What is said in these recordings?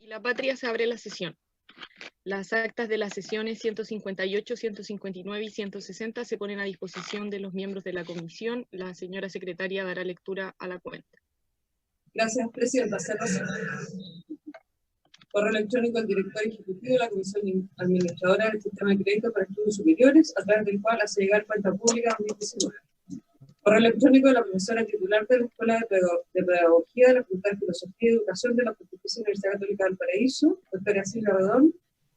La patria se abre la sesión. Las actas de las sesiones 158, 159 y 160 se ponen a disposición de los miembros de la comisión. La señora secretaria dará lectura a la cuenta. Gracias, Presidenta. Correo electrónico al director ejecutivo de la Comisión Administradora del Sistema de Crédito para Estudios Superiores, a través del cual hace llegar cuenta pública 2019. Correo electrónico de la profesora titular de la Escuela de Pedagogía de la Facultad de Filosofía y Educación de la Pontificia Universidad Católica del Paraíso, doctora Silvia Redón,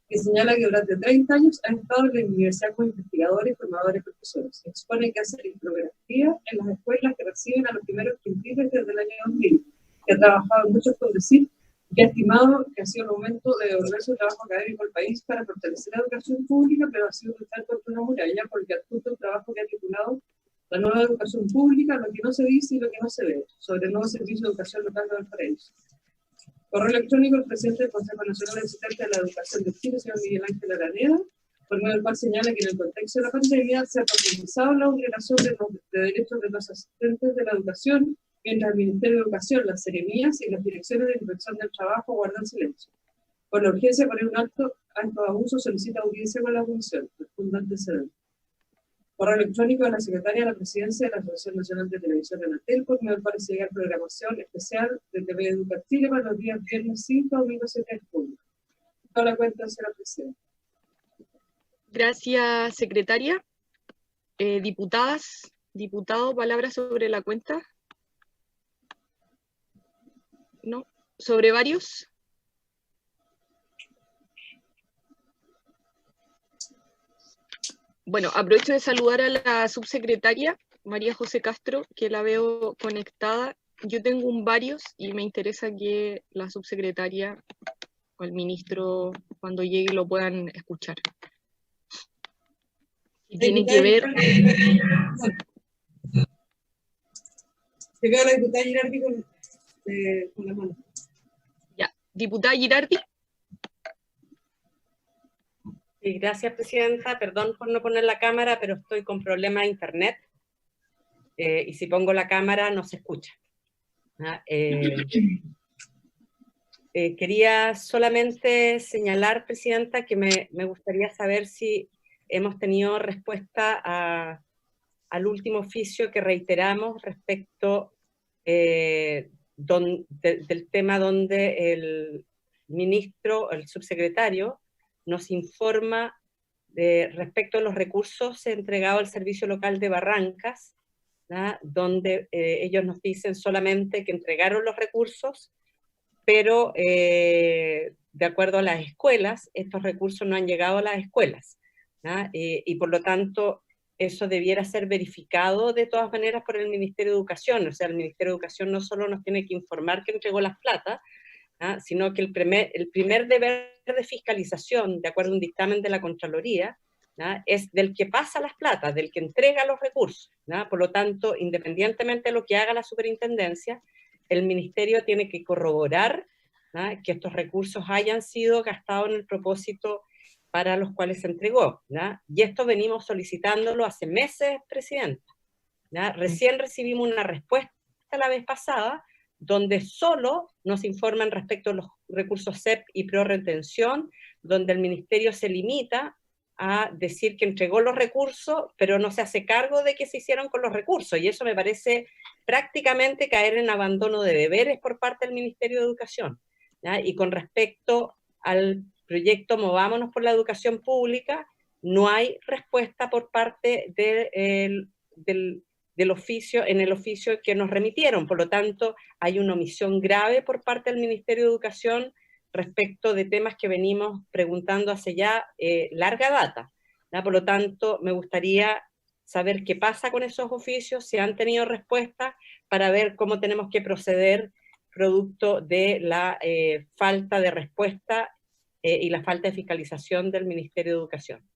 que señala que durante 30 años ha estado en la universidad como investigadora y formadora de profesores. Expone que hace infografía en las escuelas que reciben a los primeros quintiles desde el año 2000, que ha trabajado en muchos CONDECYT, que ha estimado que ha sido un momento de devolver su trabajo académico al país para fortalecer la educación pública, pero ha sido luchar contra una muralla porque adjunta un trabajo que ha titulado La nueva educación pública, lo que no se dice y lo que no se ve, sobre el nuevo servicio de educación local de Valparaíso. Correo electrónico al presidente del Consejo Nacional de Asistentes de la Educación de Chile, señor Miguel Ángel Araneda, por medio del cual señala que en el contexto de la pandemia se ha profundizado la vulneración de derechos de los asistentes de la educación, mientras el Ministerio de Educación, las seremías y las direcciones de inspección del trabajo guardan silencio. Por la urgencia de poner un alto a estos abusos, solicita audiencia con la Comisión, responde antecedente. Correo electrónico de la Secretaria de la Presidencia de la Asociación Nacional de Televisión Anatel, por medio del cual se llega programación especial de TV Educa Chile para los días viernes 5 domingo 7 de julio. Toda la cuenta, señora Presidenta. Gracias, secretaria. Diputadas, diputado, palabras sobre la cuenta. ¿No? ¿Sobre varios? Bueno, aprovecho de saludar a la subsecretaria, María José Castro, que la veo conectada. Yo tengo un varios y me interesa que la subsecretaria o el ministro, cuando llegue, lo puedan escuchar. Y tiene que ver... Se veo a la diputada Girardi con la mano. Ya, diputada Girardi. Sí, gracias, Presidenta. Perdón por no poner la cámara, pero estoy con problemas de internet. Y si pongo la cámara no se escucha. Quería solamente señalar, Presidenta, que me gustaría saber si hemos tenido respuesta al último oficio que reiteramos respecto del tema donde el ministro, el subsecretario, nos informa respecto a los recursos entregados al Servicio Local de Barrancas, ¿no? Donde ellos nos dicen solamente que entregaron los recursos, pero de acuerdo a las escuelas, estos recursos no han llegado a las escuelas, ¿no? Y por lo tanto, eso debiera ser verificado de todas maneras por el Ministerio de Educación. O sea, el Ministerio de Educación no solo nos tiene que informar que entregó las plata, sino que el primer deber de fiscalización, de acuerdo a un dictamen de la Contraloría, es del que pasa las platas, del que entrega los recursos. Por lo tanto, independientemente de lo que haga la superintendencia, el Ministerio tiene que corroborar que estos recursos hayan sido gastados en el propósito para los cuales se entregó. Y esto venimos solicitándolo hace meses, Presidenta. Recién recibimos una respuesta la vez pasada, donde solo nos informan respecto a los recursos CEP y PRO-retención, donde el Ministerio se limita a decir que entregó los recursos, pero no se hace cargo de qué se hicieron con los recursos, y eso me parece prácticamente caer en abandono de deberes por parte del Ministerio de Educación. Y con respecto al proyecto Movámonos por la Educación Pública, no hay respuesta por parte del oficio, en el oficio que nos remitieron. Por lo tanto, hay una omisión grave por parte del Ministerio de Educación respecto de temas que venimos preguntando hace ya larga data. Por lo tanto, me gustaría saber qué pasa con esos oficios, si han tenido respuesta, para ver cómo tenemos que proceder producto de la falta de respuesta y la falta de fiscalización del Ministerio de Educación.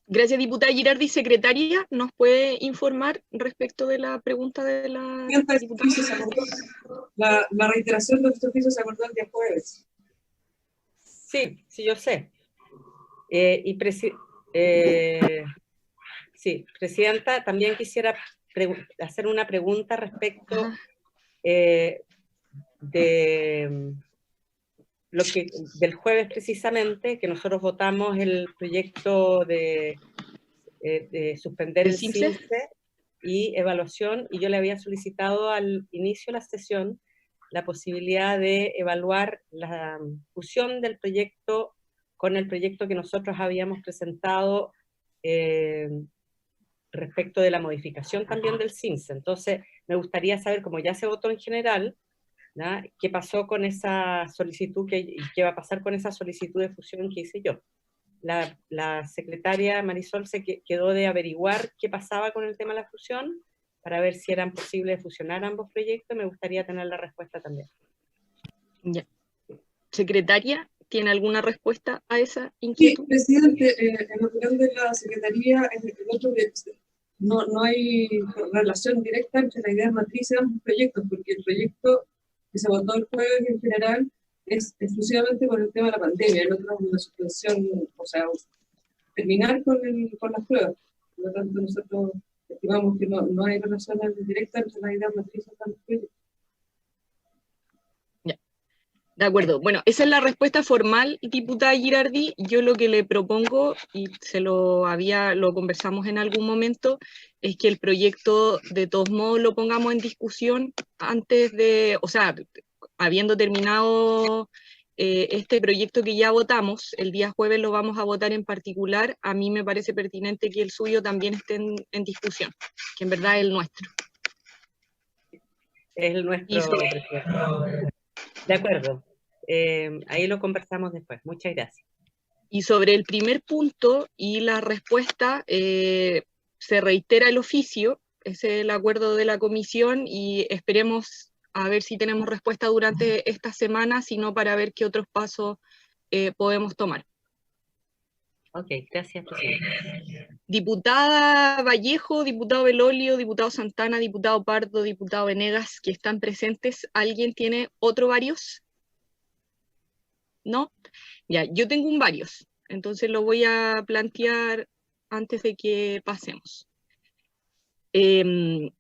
Gracias, diputada Girardi. Secretaria, ¿nos puede informar respecto de la pregunta de la diputada? La reiteración de este oficio se acordó el día jueves. Sí, sí, yo sé. Sí, Presidenta, también quisiera hacer una pregunta respecto de del jueves precisamente, que nosotros votamos el proyecto de suspender el CINCE y evaluación, y yo le había solicitado al inicio de la sesión la posibilidad de evaluar la fusión del proyecto con el proyecto que nosotros habíamos presentado respecto de la modificación también del CINCE. Entonces, me gustaría saber, como ya se votó en general, ¿no?, qué pasó con esa solicitud, y qué va a pasar con esa solicitud de fusión que hice yo. La secretaria Marisol se quedó de averiguar qué pasaba con el tema de la fusión, para ver si eran posibles fusionar ambos proyectos. Me gustaría tener la respuesta también. Ya. Secretaria, ¿tiene alguna respuesta a esa inquietud? Sí, presidente, en opinión de la Secretaría, no hay relación directa entre la idea matriz de ambos proyectos, porque el proyecto que se votó el jueves en general es exclusivamente por el tema de la pandemia, el otro es una suspensión, o sea, terminar con las pruebas. Por lo tanto, nosotros estimamos que no hay relación directa entre la idea matriz de ambos proyectos. De acuerdo. Bueno, esa es la respuesta formal, diputada Girardi. Yo lo que le propongo, y lo conversamos en algún momento, es que el proyecto de todos modos lo pongamos en discusión antes de, o sea, habiendo terminado este proyecto que ya votamos, el día jueves lo vamos a votar en particular. A mí me parece pertinente que el suyo también esté en discusión, que en verdad es el nuestro. Es el nuestro, presidente. De acuerdo. Ahí lo conversamos después. Muchas gracias. Y sobre el primer punto y la respuesta, se reitera el oficio, ese es el acuerdo de la comisión, y esperemos a ver si tenemos respuesta durante esta semana, sino para ver qué otros pasos podemos tomar. Ok, gracias, presidente. Diputada Vallejo, diputado Belolio, diputado Santana, diputado Pardo, diputado Venegas, que están presentes. ¿Alguien tiene otro varios? ¿No? Ya, yo tengo un varios, entonces lo voy a plantear antes de que pasemos. El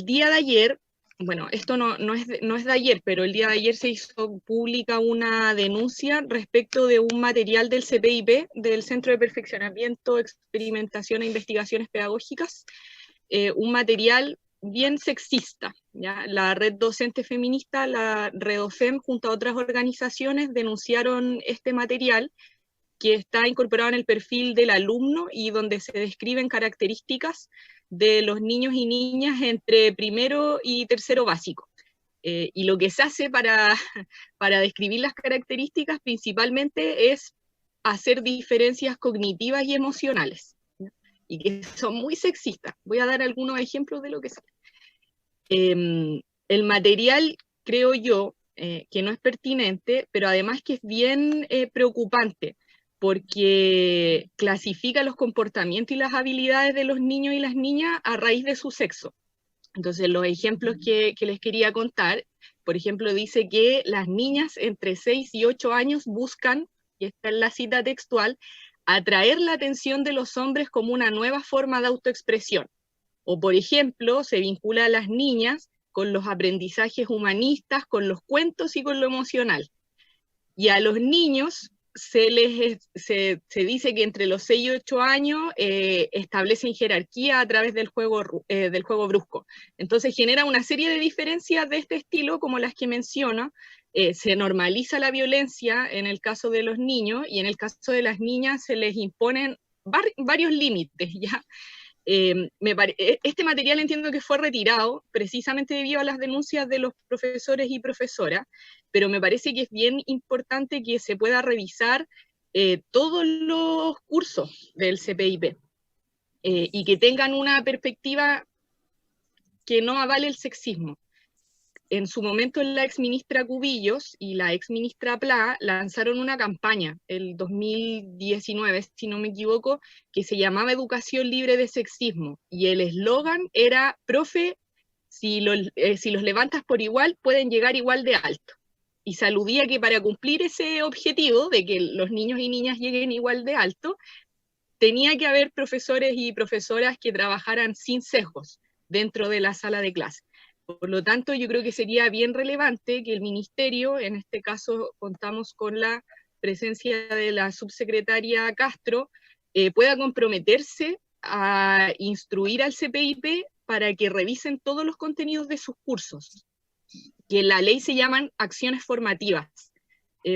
día de ayer, bueno, esto no es de ayer, pero el día de ayer se hizo pública una denuncia respecto de un material del CPIP, del Centro de Perfeccionamiento, Experimentación e Investigaciones Pedagógicas, un material bien sexista, ¿ya? La Red Docente Feminista, la Redofem, junto a otras organizaciones, denunciaron este material que está incorporado en el perfil del alumno y donde se describen características de los niños y niñas entre primero y tercero básico. Y lo que se hace para describir las características principalmente es hacer diferencias cognitivas y emocionales, ¿ya? Y que son muy sexistas. Voy a dar algunos ejemplos de lo que es. El material, creo yo, que no es pertinente, pero además que es bien preocupante, porque clasifica los comportamientos y las habilidades de los niños y las niñas a raíz de su sexo. Entonces, los ejemplos que les quería contar, por ejemplo, dice que las niñas entre 6 y 8 años buscan, y esta es la cita textual, atraer la atención de los hombres como una nueva forma de autoexpresión. O, por ejemplo, se vincula a las niñas con los aprendizajes humanistas, con los cuentos y con lo emocional. Y a los niños se dice que entre los 6 y 8 años establecen jerarquía a través del juego brusco. Entonces genera una serie de diferencias de este estilo, como las que menciono. Se normaliza la violencia en el caso de los niños, y en el caso de las niñas se les imponen varios límites, ¿ya? Este material entiendo que fue retirado precisamente debido a las denuncias de los profesores y profesoras, pero me parece que es bien importante que se pueda revisar todos los cursos del CPIP y que tengan una perspectiva que no avale el sexismo. En su momento la exministra Cubillos y la exministra Pla lanzaron una campaña, el 2019, si no me equivoco, que se llamaba Educación Libre de Sexismo, y el eslogan era: profe, si los levantas por igual, pueden llegar igual de alto. Y se aludía que para cumplir ese objetivo de que los niños y niñas lleguen igual de alto, tenía que haber profesores y profesoras que trabajaran sin sesgos dentro de la sala de clase. Por lo tanto, yo creo que sería bien relevante que el ministerio, en este caso contamos con la presencia de la subsecretaria Castro, pueda comprometerse a instruir al CPIP para que revisen todos los contenidos de sus cursos, que en la ley se llaman acciones formativas,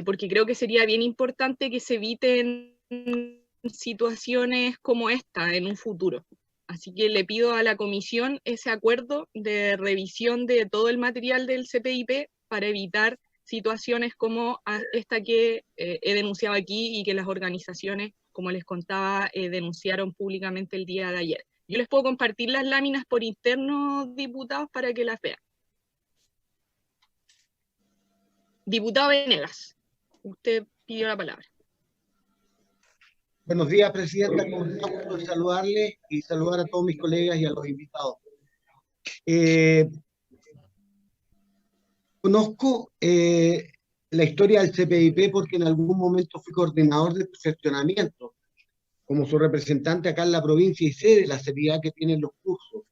porque creo que sería bien importante que se eviten situaciones como esta en un futuro. Así que le pido a la comisión ese acuerdo de revisión de todo el material del CPIP para evitar situaciones como esta que he denunciado aquí y que las organizaciones, como les contaba, denunciaron públicamente el día de ayer. Yo les puedo compartir las láminas por interno, diputados, para que las vean. Diputado Venegas, usted pidió la palabra. Buenos días, Presidenta. Con mucho gusto de saludarle y saludar a todos mis colegas y a los invitados. Conozco la historia del CPIP porque en algún momento fui coordinador de gestionamiento, como su representante acá en la provincia y sé de la seriedad que tienen los cursos.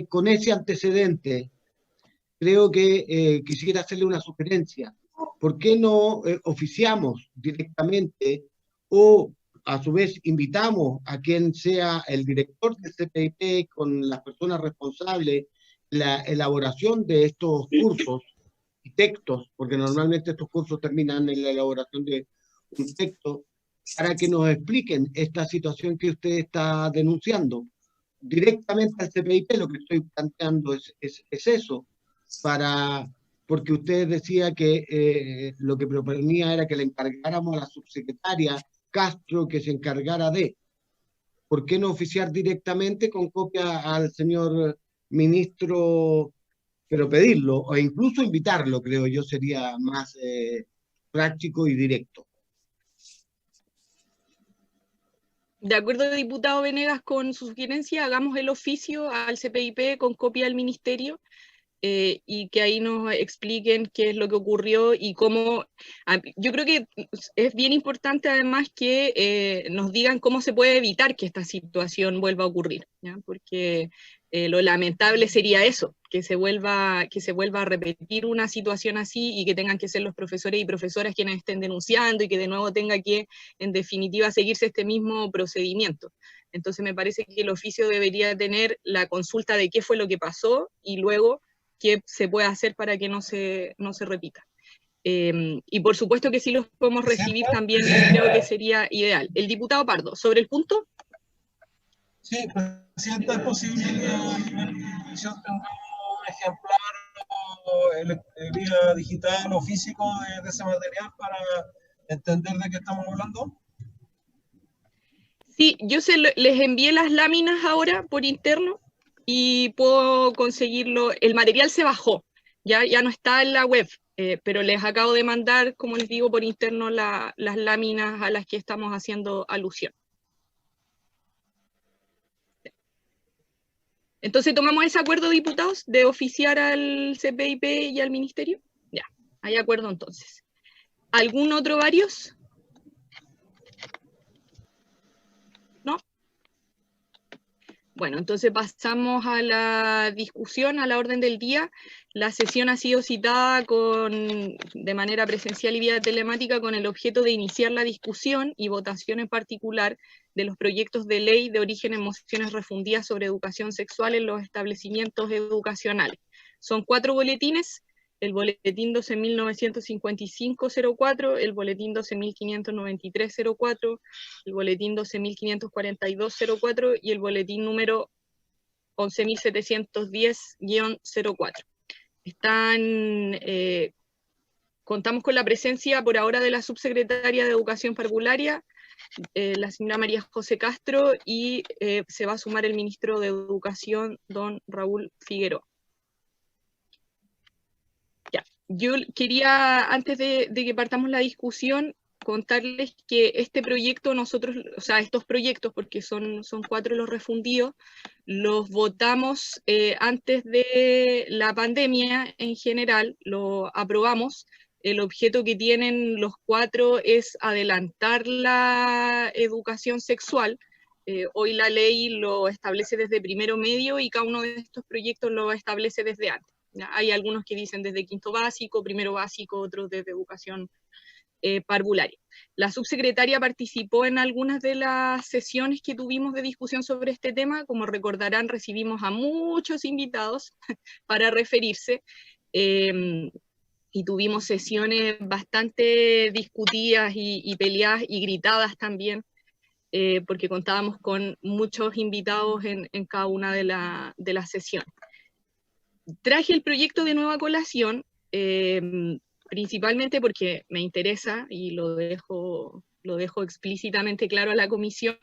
Con ese antecedente, creo que quisiera hacerle una sugerencia. ¿Por qué no oficiamos directamente o a su vez invitamos a quien sea el director del CPIP con las personas responsables la elaboración de estos cursos y textos, porque normalmente estos cursos terminan en la elaboración de un texto, para que nos expliquen esta situación que usted está denunciando? Directamente al CPIP lo que estoy planteando es eso, porque usted decía que lo que proponía era que le encargáramos a la subsecretaria Castro que se encargara de. ¿Por qué no oficiar directamente con copia al señor ministro, pero pedirlo, o incluso invitarlo, creo yo, sería más práctico y directo? De acuerdo, diputado Venegas, con su sugerencia, hagamos el oficio al CPIP con copia al ministerio, y que ahí nos expliquen qué es lo que ocurrió y cómo. Yo creo que es bien importante además que nos digan cómo se puede evitar que esta situación vuelva a ocurrir, ¿ya? Porque lo lamentable sería eso, que se vuelva a repetir una situación así y que tengan que ser los profesores y profesoras quienes estén denunciando y que de nuevo tenga que, en definitiva, seguirse este mismo procedimiento. Entonces me parece que el oficio debería tener la consulta de qué fue lo que pasó y luego qué se puede hacer para que no se repita. Y por supuesto que si los podemos recibir también creo que sería ideal. El diputado Pardo, ¿sobre el punto? Sí, Presidenta, ¿es posible que en la comisión tengamos un ejemplar vía digital o físico de ese material para entender de qué estamos hablando? Sí, yo les envié las láminas ahora por interno y puedo conseguirlo. El material se bajó, ya no está en la web, pero les acabo de mandar, como les digo, por interno las láminas a las que estamos haciendo alusión. Entonces, ¿tomamos ese acuerdo, diputados, de oficiar al CPIP y al ministerio? Ya, hay acuerdo entonces. ¿Algún otro varios? ¿No? Bueno, entonces pasamos a la discusión, a la orden del día. La sesión ha sido citada de manera presencial y vía telemática con el objeto de iniciar la discusión y votación en particular de los proyectos de ley de origen en mociones refundidas sobre educación sexual en los establecimientos educacionales. Son 4 boletines: el boletín 12.955-04, el boletín 12.593-04, el boletín 12.542-04 y el boletín número 11.710-04. Contamos con la presencia por ahora de la subsecretaria de Educación Parvularia, la señora María José Castro, y se va a sumar el ministro de Educación, don Raúl Figueroa. Ya. Yo quería, antes de que partamos la discusión, contarles que este proyecto estos proyectos, porque son 4 los refundidos, los votamos antes de la pandemia en general, lo aprobamos. El objeto que tienen los 4 es adelantar la educación sexual, Hoy la ley lo establece desde primero medio y cada uno de estos proyectos lo establece desde antes. ¿Ya? Hay algunos que dicen desde quinto básico, primero básico, otros desde educación parvularia. La subsecretaria participó en algunas de las sesiones que tuvimos de discusión sobre este tema. Como recordarán, recibimos a muchos invitados para referirse, y tuvimos sesiones bastante discutidas y peleadas y gritadas también, porque contábamos con muchos invitados en cada una de las sesiones. Traje el proyecto de nueva colación, principalmente porque me interesa, y lo dejo explícitamente claro a la comisión,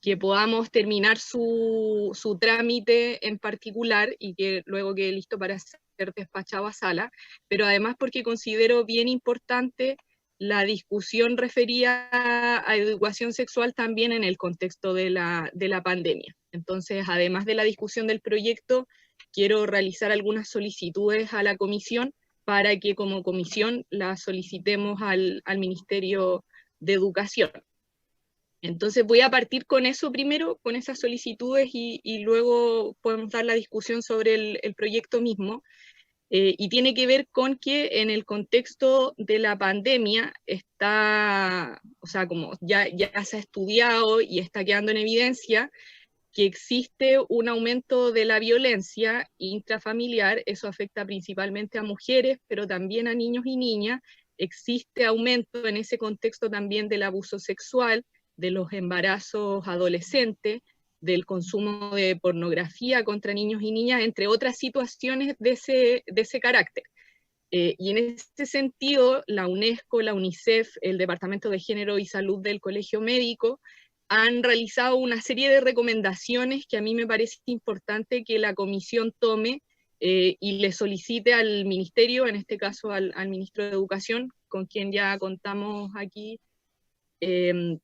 que podamos terminar su trámite en particular y que luego quede listo para ser despachado a sala, pero además porque considero bien importante la discusión referida a educación sexual también en el contexto de la pandemia. Entonces, además de la discusión del proyecto, quiero realizar algunas solicitudes a la comisión para que como comisión la solicitemos al Ministerio de Educación. Entonces voy a partir con eso primero, con esas solicitudes, y luego podemos dar la discusión sobre el proyecto mismo. Y tiene que ver con que en el contexto de la pandemia está, o sea, como ya se ha estudiado y está quedando en evidencia, que existe un aumento de la violencia intrafamiliar. Eso afecta principalmente a mujeres, pero también a niños y niñas. Existe aumento en ese contexto también del abuso sexual, de los embarazos adolescentes, del consumo de pornografía contra niños y niñas, entre otras situaciones de ese carácter. Y en ese sentido, la UNESCO, la UNICEF, el Departamento de Género y Salud del Colegio Médico han realizado una serie de recomendaciones que a mí me parece importante que la comisión tome y le solicite al ministerio, en este caso al ministro de Educación, con quien ya contamos aquí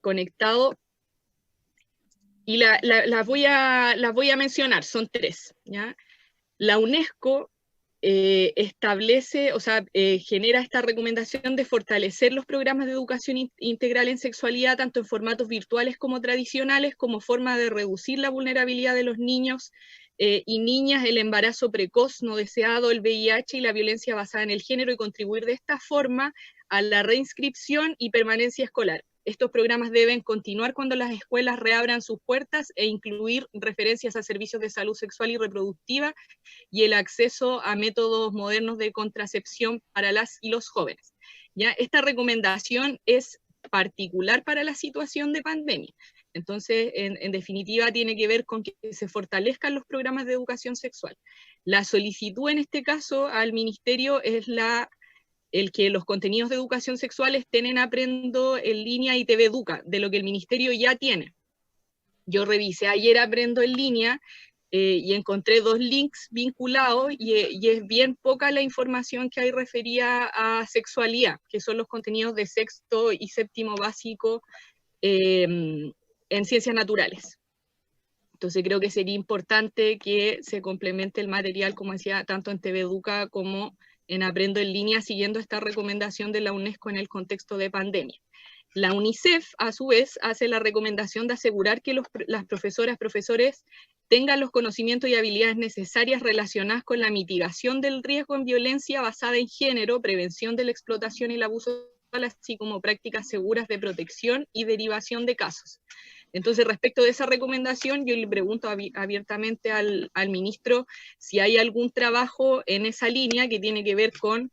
conectado. Y las voy a mencionar, son 3, ¿ya? La UNESCO establece, o sea, genera esta recomendación de fortalecer los programas de educación integral en sexualidad, tanto en formatos virtuales como tradicionales, como forma de reducir la vulnerabilidad de los niños y niñas, el embarazo precoz no deseado, el VIH y la violencia basada en el género, y contribuir de esta forma a la reinscripción y permanencia escolar. Estos programas deben continuar cuando las escuelas reabran sus puertas e incluir referencias a servicios de salud sexual y reproductiva y el acceso a métodos modernos de contracepción para las y los jóvenes. ¿Ya? Esta recomendación es particular para la situación de pandemia. Entonces, en definitiva, tiene que ver con que se fortalezcan los programas de educación sexual. La solicitud en este caso al ministerio es el que los contenidos de educación sexual estén en Aprendo en Línea y TV Educa, de lo que el ministerio ya tiene. Yo revisé ayer Aprendo en Línea y encontré 2 links vinculados, y es bien poca la información que hay referida a sexualidad, que son los contenidos de sexto y séptimo básico en ciencias naturales. Entonces creo que sería importante que se complemente el material, como decía, tanto en TV Educa como en Aprendo en Línea, siguiendo esta recomendación de la UNESCO en el contexto de pandemia. La UNICEF, a su vez, hace la recomendación de asegurar que las profesoras, profesores tengan los conocimientos y habilidades necesarias relacionadas con la mitigación del riesgo en violencia basada en género, prevención de la explotación y el abuso sexual, así como prácticas seguras de protección y derivación de casos. Entonces, respecto de esa recomendación, yo le pregunto abiertamente al ministro si hay algún trabajo en esa línea que tiene que ver con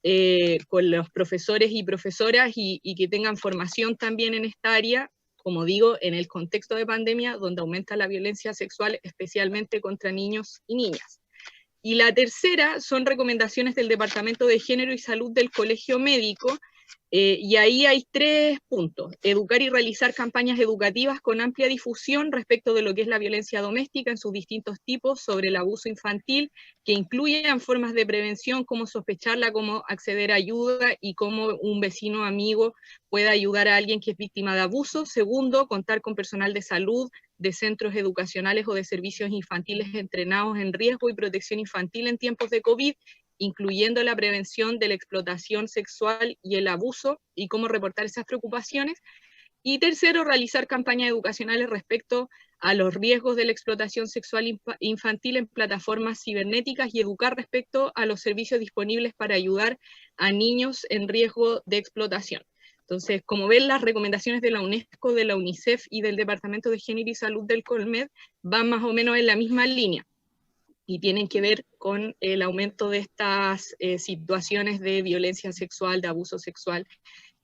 los profesores y profesoras y que tengan formación también en esta área, como digo, en el contexto de pandemia, donde aumenta la violencia sexual, especialmente contra niños y niñas. Y la tercera son recomendaciones del Departamento de Género y Salud del Colegio Médico, y ahí hay 3 puntos. Educar y realizar campañas educativas con amplia difusión respecto de lo que es la violencia doméstica en sus distintos tipos, sobre el abuso infantil, que incluyan formas de prevención, cómo sospecharla, cómo acceder a ayuda y cómo un vecino amigo pueda ayudar a alguien que es víctima de abuso. Segundo, contar con personal de salud, de centros educacionales o de servicios infantiles entrenados en riesgo y protección infantil en tiempos de COVID, incluyendo la prevención de la explotación sexual y el abuso, y cómo reportar esas preocupaciones. Y tercero, realizar campañas educacionales respecto a los riesgos de la explotación sexual infantil en plataformas cibernéticas y educar respecto a los servicios disponibles para ayudar a niños en riesgo de explotación. Entonces, como ven, las recomendaciones de la UNESCO, de la UNICEF y del Departamento de Género y Salud del Colmed van más o menos en la misma línea y tienen que ver con el aumento de estas situaciones de violencia sexual, de abuso sexual.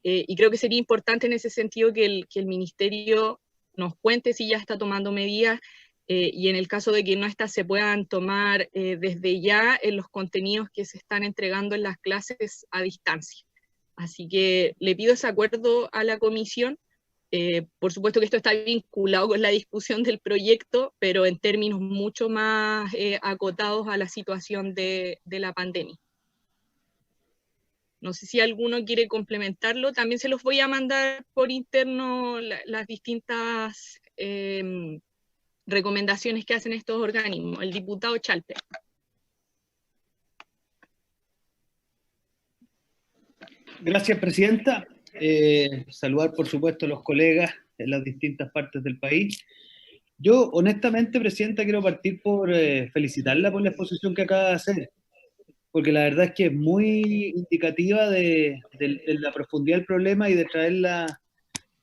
Y creo que sería importante en ese sentido que el Ministerio nos cuente si ya está tomando medidas y en el caso de que no estas se puedan tomar desde ya en los contenidos que se están entregando en las clases a distancia. Así que le pido ese acuerdo a la comisión. Por supuesto que esto está vinculado con la discusión del proyecto, pero en términos mucho más acotados a la situación de la pandemia. No sé si alguno quiere complementarlo. También se los voy a mandar por interno las distintas recomendaciones que hacen estos organismos. El diputado Chalper. Gracias, presidenta. Saludar, por supuesto, a los colegas en las distintas partes del país. Yo, honestamente, presidenta, quiero partir por felicitarla por la exposición que acaba de hacer, porque la verdad es que es muy indicativa de la profundidad del problema y de traerla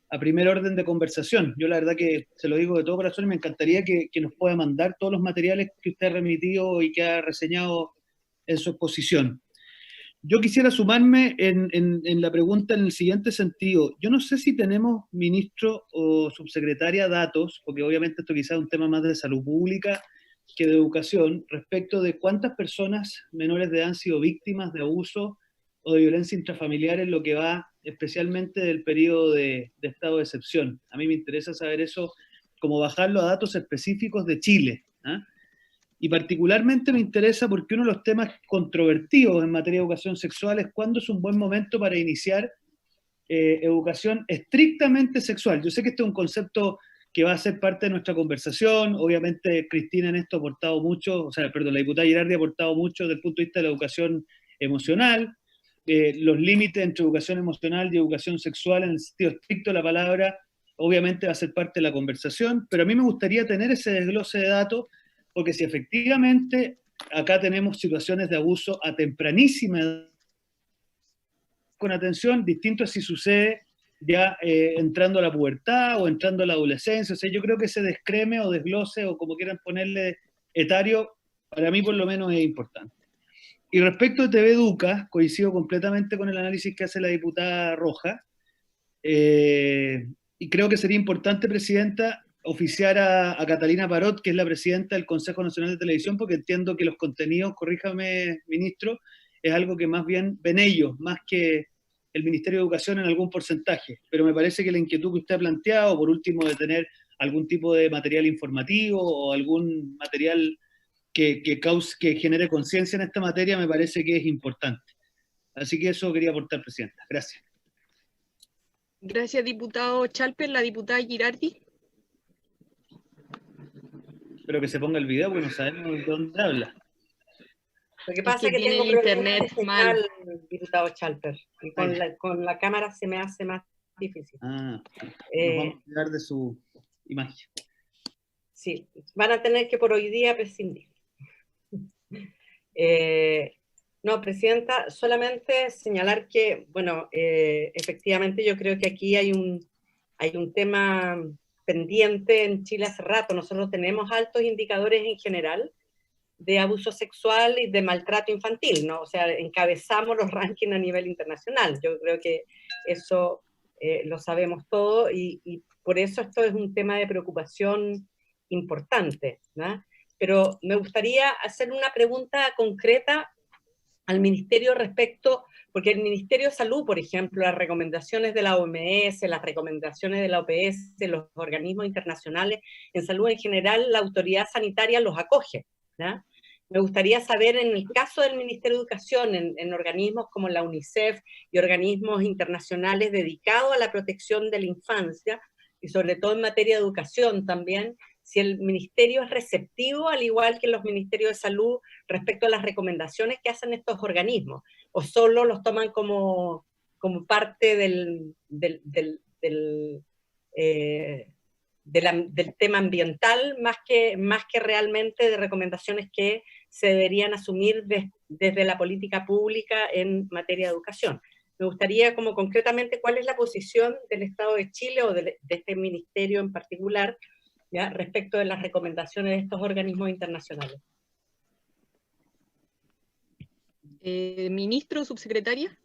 a primer orden de conversación. Yo la verdad que se lo digo de todo corazón y me encantaría que nos pueda mandar todos los materiales que usted ha remitido y que ha reseñado en su exposición. Yo quisiera sumarme en la pregunta en el siguiente sentido. Yo no sé si tenemos, ministro o subsecretaria, datos, porque obviamente esto quizás es un tema más de salud pública que de educación, respecto de cuántas personas menores de edad han sido víctimas de abuso o de violencia intrafamiliar en lo que va especialmente del periodo de estado de excepción. A mí me interesa saber eso, como bajarlo a datos específicos de Chile, ¿ah? Y particularmente me interesa porque uno de los temas controvertidos en materia de educación sexual es cuándo es un buen momento para iniciar educación estrictamente sexual. Yo sé que este es un concepto que va a ser parte de nuestra conversación. Obviamente Cristina en esto ha aportado mucho, la diputada Girardi ha aportado mucho desde el punto de vista de la educación emocional, los límites entre educación emocional y educación sexual en el sentido estricto de la palabra, obviamente va a ser parte de la conversación, pero a mí me gustaría tener ese desglose de datos, porque si efectivamente acá tenemos situaciones de abuso a tempranísima edad, con atención, distinto es si sucede ya entrando a la pubertad o entrando a la adolescencia. O sea, yo creo que ese descreme o desglose o como quieran ponerle etario, para mí por lo menos es importante. Y respecto de TV Educa, coincido completamente con el análisis que hace la diputada Roja, y creo que sería importante, presidenta, oficiar a Catalina Parot, que es la presidenta del Consejo Nacional de Televisión, porque entiendo que los contenidos, corríjame, ministro, es algo que más bien ven ellos, más que el Ministerio de Educación en algún porcentaje. Pero me parece que la inquietud que usted ha planteado, por último, de tener algún tipo de material informativo o algún material que genere conciencia en esta materia, me parece que es importante. Así que eso quería aportar, presidenta. Gracias. Gracias, diputado Chalper. La diputada Girardi. Espero que se ponga el video, porque no sabemos de dónde habla. Lo que pasa es que tiene tengo el internet mal, diputado Chalper, y con la cámara se me hace más difícil. Nos vamos a quedar de su imagen. Sí, van a tener que por hoy día prescindir. No, presidenta, solamente señalar que, bueno, efectivamente yo creo que aquí hay un tema pendiente en Chile hace rato. Nosotros tenemos altos indicadores en general de abuso sexual y de maltrato infantil, ¿no? O sea, encabezamos los rankings a nivel internacional. Yo creo que eso lo sabemos todo y por eso esto es un tema de preocupación importante, ¿no? Pero me gustaría hacer una pregunta concreta al Ministerio respecto, porque el Ministerio de Salud, por ejemplo, las recomendaciones de la OMS, las recomendaciones de la OPS, de los organismos internacionales en salud en general, la autoridad sanitaria los acoge, ¿no? Me gustaría saber, en el caso del Ministerio de Educación, en organismos como la UNICEF y organismos internacionales dedicados a la protección de la infancia, y sobre todo en materia de educación también, si el ministerio es receptivo, al igual que los ministerios de salud, respecto a las recomendaciones que hacen estos organismos, o solo los toman como parte del tema ambiental, más que realmente de recomendaciones que se deberían asumir desde la política pública en materia de educación. Me gustaría, como concretamente, cuál es la posición del Estado de Chile o de este ministerio en particular, ¿ya?, respecto de las recomendaciones de estos organismos internacionales. Ministro, subsecretaria.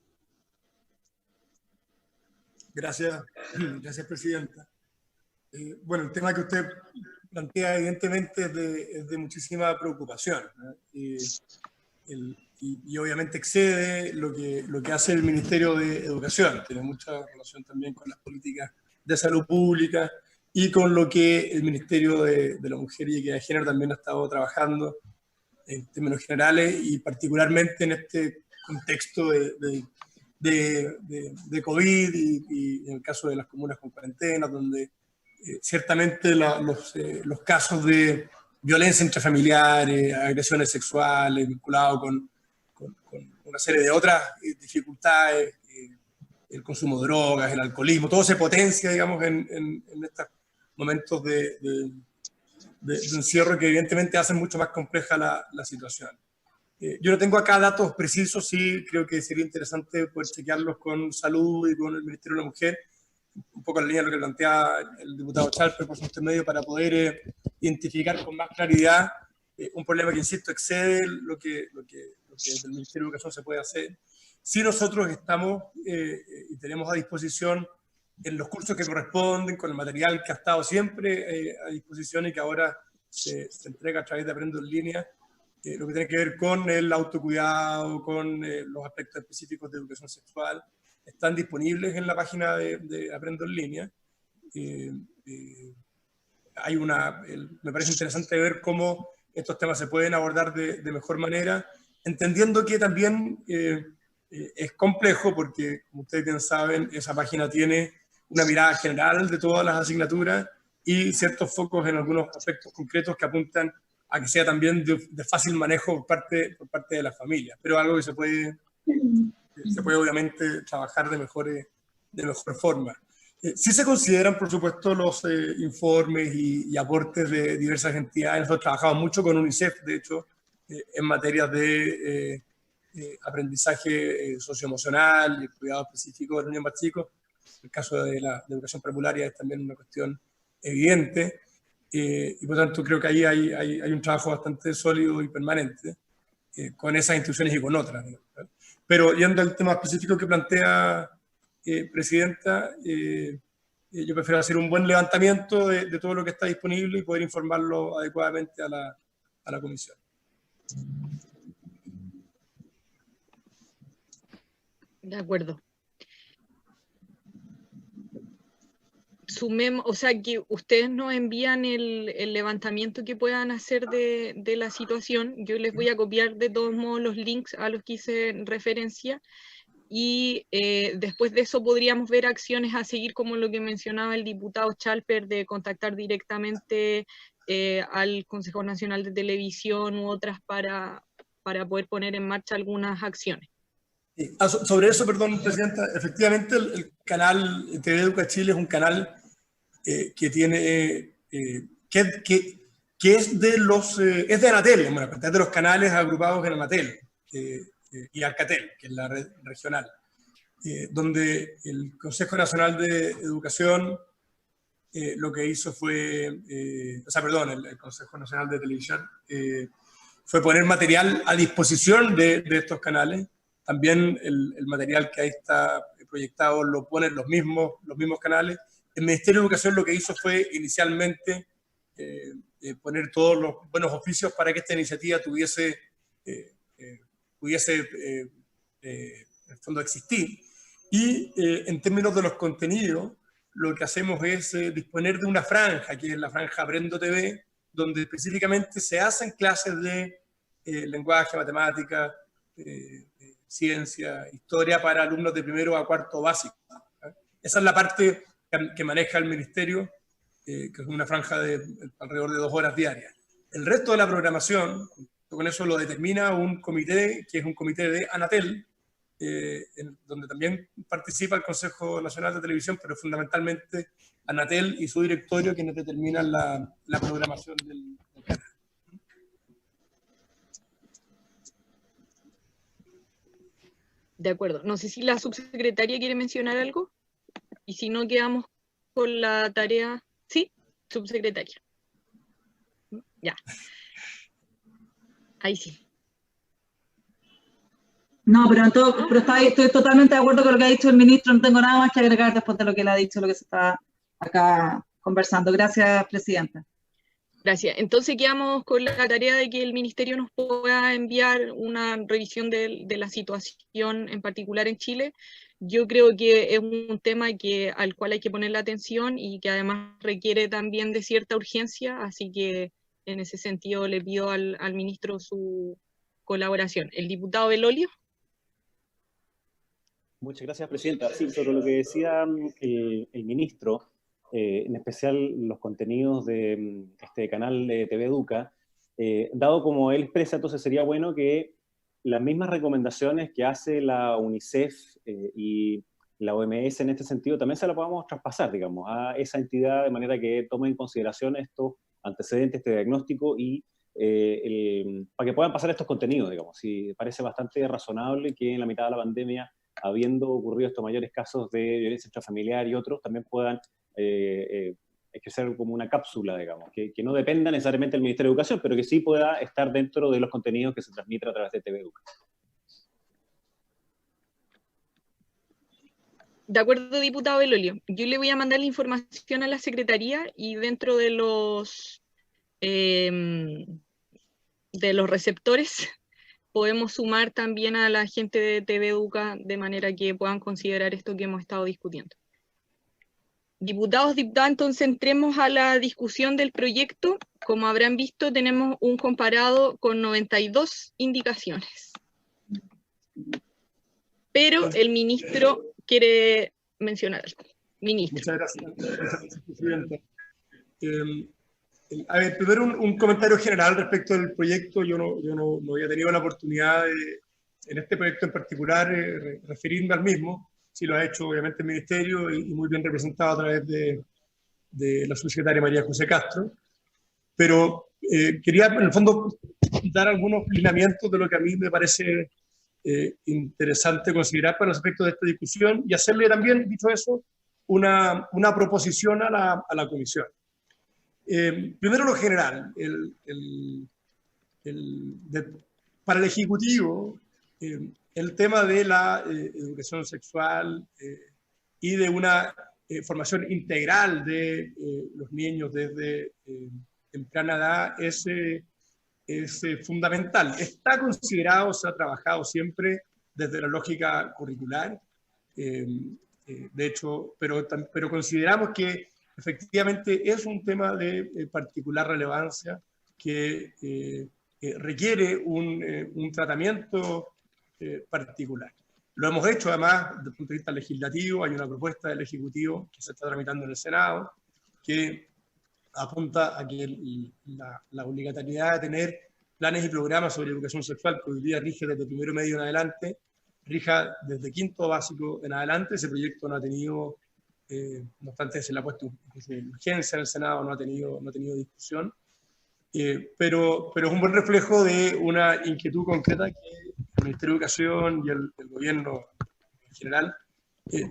Gracias, gracias, presidenta. Bueno, el tema que usted plantea evidentemente es de muchísima preocupación, ¿no? Y obviamente excede lo que hace el Ministerio de Educación. Tiene mucha relación también con las políticas de salud pública y con lo que el Ministerio de la Mujer y Equidad de Género también ha estado trabajando en términos generales, y particularmente en este contexto de COVID y en el caso de las comunas con cuarentena, donde ciertamente los casos de violencia intrafamiliar, agresiones sexuales vinculados con una serie de otras dificultades, el consumo de drogas, el alcoholismo, todo se potencia, digamos, en estos momentos de encierro que evidentemente hacen mucho más compleja la situación. Yo no tengo acá datos precisos, sí creo que sería interesante poder chequearlos con Salud y con el Ministerio de la Mujer, un poco en línea de lo que planteaba el diputado Chalper por su intermedio, para poder identificar con más claridad un problema que, insisto, excede lo que desde el Ministerio de Educación se puede hacer. Si nosotros estamos y tenemos a disposición en los cursos que corresponden, con el material que ha estado siempre a disposición y que ahora se entrega a través de Aprendo en Línea, lo que tiene que ver con el autocuidado, con los aspectos específicos de educación sexual, están disponibles en la página de Aprendo en Línea. Me parece interesante ver cómo estos temas se pueden abordar de mejor manera, entendiendo que también es complejo porque, como ustedes bien saben, esa página tiene una mirada general de todas las asignaturas y ciertos focos en algunos aspectos concretos que apuntan a que sea también de fácil manejo por parte de las familias, pero algo que se puede obviamente trabajar de mejor forma. Sí se consideran, por supuesto, los informes y aportes de diversas entidades. Nosotros trabajamos mucho con UNICEF, de hecho, en materias de aprendizaje socioemocional y cuidado específico de los niños más chicos. El caso de la educación prepararia es también una cuestión evidente, y por tanto creo que ahí hay un trabajo bastante sólido y permanente con esas instituciones y con otras, ¿no? Pero yendo al tema específico que plantea Presidenta, yo prefiero hacer un buen levantamiento de todo lo que está disponible y poder informarlo adecuadamente a la Comisión. De acuerdo. Sumemos, o sea, que ustedes nos envían el levantamiento que puedan hacer de la situación. Yo les voy a copiar de todos modos los links a los que hice referencia, y después de eso podríamos ver acciones a seguir, como lo que mencionaba el diputado Chalper, de contactar directamente al Consejo Nacional de Televisión u otras para poder poner en marcha algunas acciones. Sobre eso, perdón, Presidenta, efectivamente el canal TV Educa Chile es un canal que tiene, que es de Anatel, bueno, es de los canales agrupados en Anatel y Alcatel, que es la red regional, donde el Consejo Nacional de Educación lo que hizo fue, el Consejo Nacional de Televisión fue poner material a disposición de estos canales. También el material que ahí está proyectado lo ponen los mismos canales. El Ministerio de Educación lo que hizo fue inicialmente poner todos los buenos oficios para que esta iniciativa pudiese en el fondo existir. Y en términos de los contenidos, lo que hacemos es disponer de una franja, que es la franja Aprendo TV, donde específicamente se hacen clases de lenguaje, matemática, ciencia, historia para alumnos de primero a cuarto básico. Esa es la parte que maneja el Ministerio, que es una franja de alrededor de 2 horas diarias. El resto de la programación, con eso lo determina un comité, que es un comité de Anatel, donde también participa el Consejo Nacional de Televisión, pero fundamentalmente Anatel y su directorio quienes determinan la programación del canal. De acuerdo. No sé si la subsecretaria quiere mencionar algo. Y si no, quedamos con la tarea. Sí, subsecretaria. Ya. Ahí sí. No, pero estoy totalmente de acuerdo con lo que ha dicho el ministro. No tengo nada más que agregar después de lo que él ha dicho, lo que se está acá conversando. Gracias, presidenta. Gracias. Entonces quedamos con la tarea de que el ministerio nos pueda enviar una revisión de la situación en particular en Chile. Yo creo que es un tema al cual hay que ponerle atención y que además requiere también de cierta urgencia, así que en ese sentido le pido al ministro su colaboración. El diputado Belolio. Muchas gracias, presidenta. Sí, sobre lo que decía el ministro, en especial los contenidos de este canal de TV Educa, dado como él expresa, entonces sería bueno que las mismas recomendaciones que hace la UNICEF y la OMS en este sentido también se las podamos traspasar, digamos, a esa entidad de manera que tome en consideración estos antecedentes, este diagnóstico y para que puedan pasar estos contenidos, digamos. Sí, parece bastante razonable que en la mitad de la pandemia, habiendo ocurrido estos mayores casos de violencia intrafamiliar y otros, también puedan ejercer como una cápsula, digamos, que no dependa necesariamente del Ministerio de Educación, pero que sí pueda estar dentro de los contenidos que se transmiten a través de TV Educa. De acuerdo, diputado Belolio. Yo le voy a mandar la información a la Secretaría y dentro de los receptores podemos sumar también a la gente de TV Educa de manera que puedan considerar esto que hemos estado discutiendo. Diputados, diputadas, entonces entremos a la discusión del proyecto. Como habrán visto, tenemos un comparado con 92 indicaciones. Pero el ministro quiere mencionar algo. Ministro. Muchas gracias, presidenta. A ver, primero un comentario general respecto del proyecto. Yo no había tenido la oportunidad de, en este proyecto en particular, referirme al mismo. Sí lo ha hecho obviamente el Ministerio y muy bien representado a través de la subsecretaria María José Castro. Pero quería en el fondo dar algunos lineamientos de lo que a mí me parece interesante considerar para los aspectos de esta discusión y hacerle también, dicho eso, una proposición a la comisión. Primero lo general, para el Ejecutivo, el tema de la educación sexual y de una formación integral de los niños desde temprana edad es fundamental. Está considerado, se ha trabajado siempre desde la lógica curricular, de hecho, pero consideramos que efectivamente es un tema de particular relevancia que requiere un tratamiento particular. Lo hemos hecho además desde el punto de vista legislativo. Hay una propuesta del Ejecutivo que se está tramitando en el Senado que apunta a que la obligatoriedad de tener planes y programas sobre educación sexual, que hoy día rige desde primero medio en adelante, rija desde quinto básico en adelante. Ese proyecto no ha tenido, no obstante se le ha puesto urgencia en el Senado, no ha tenido discusión, pero es un buen reflejo de una inquietud concreta que el Ministerio de Educación y el gobierno en general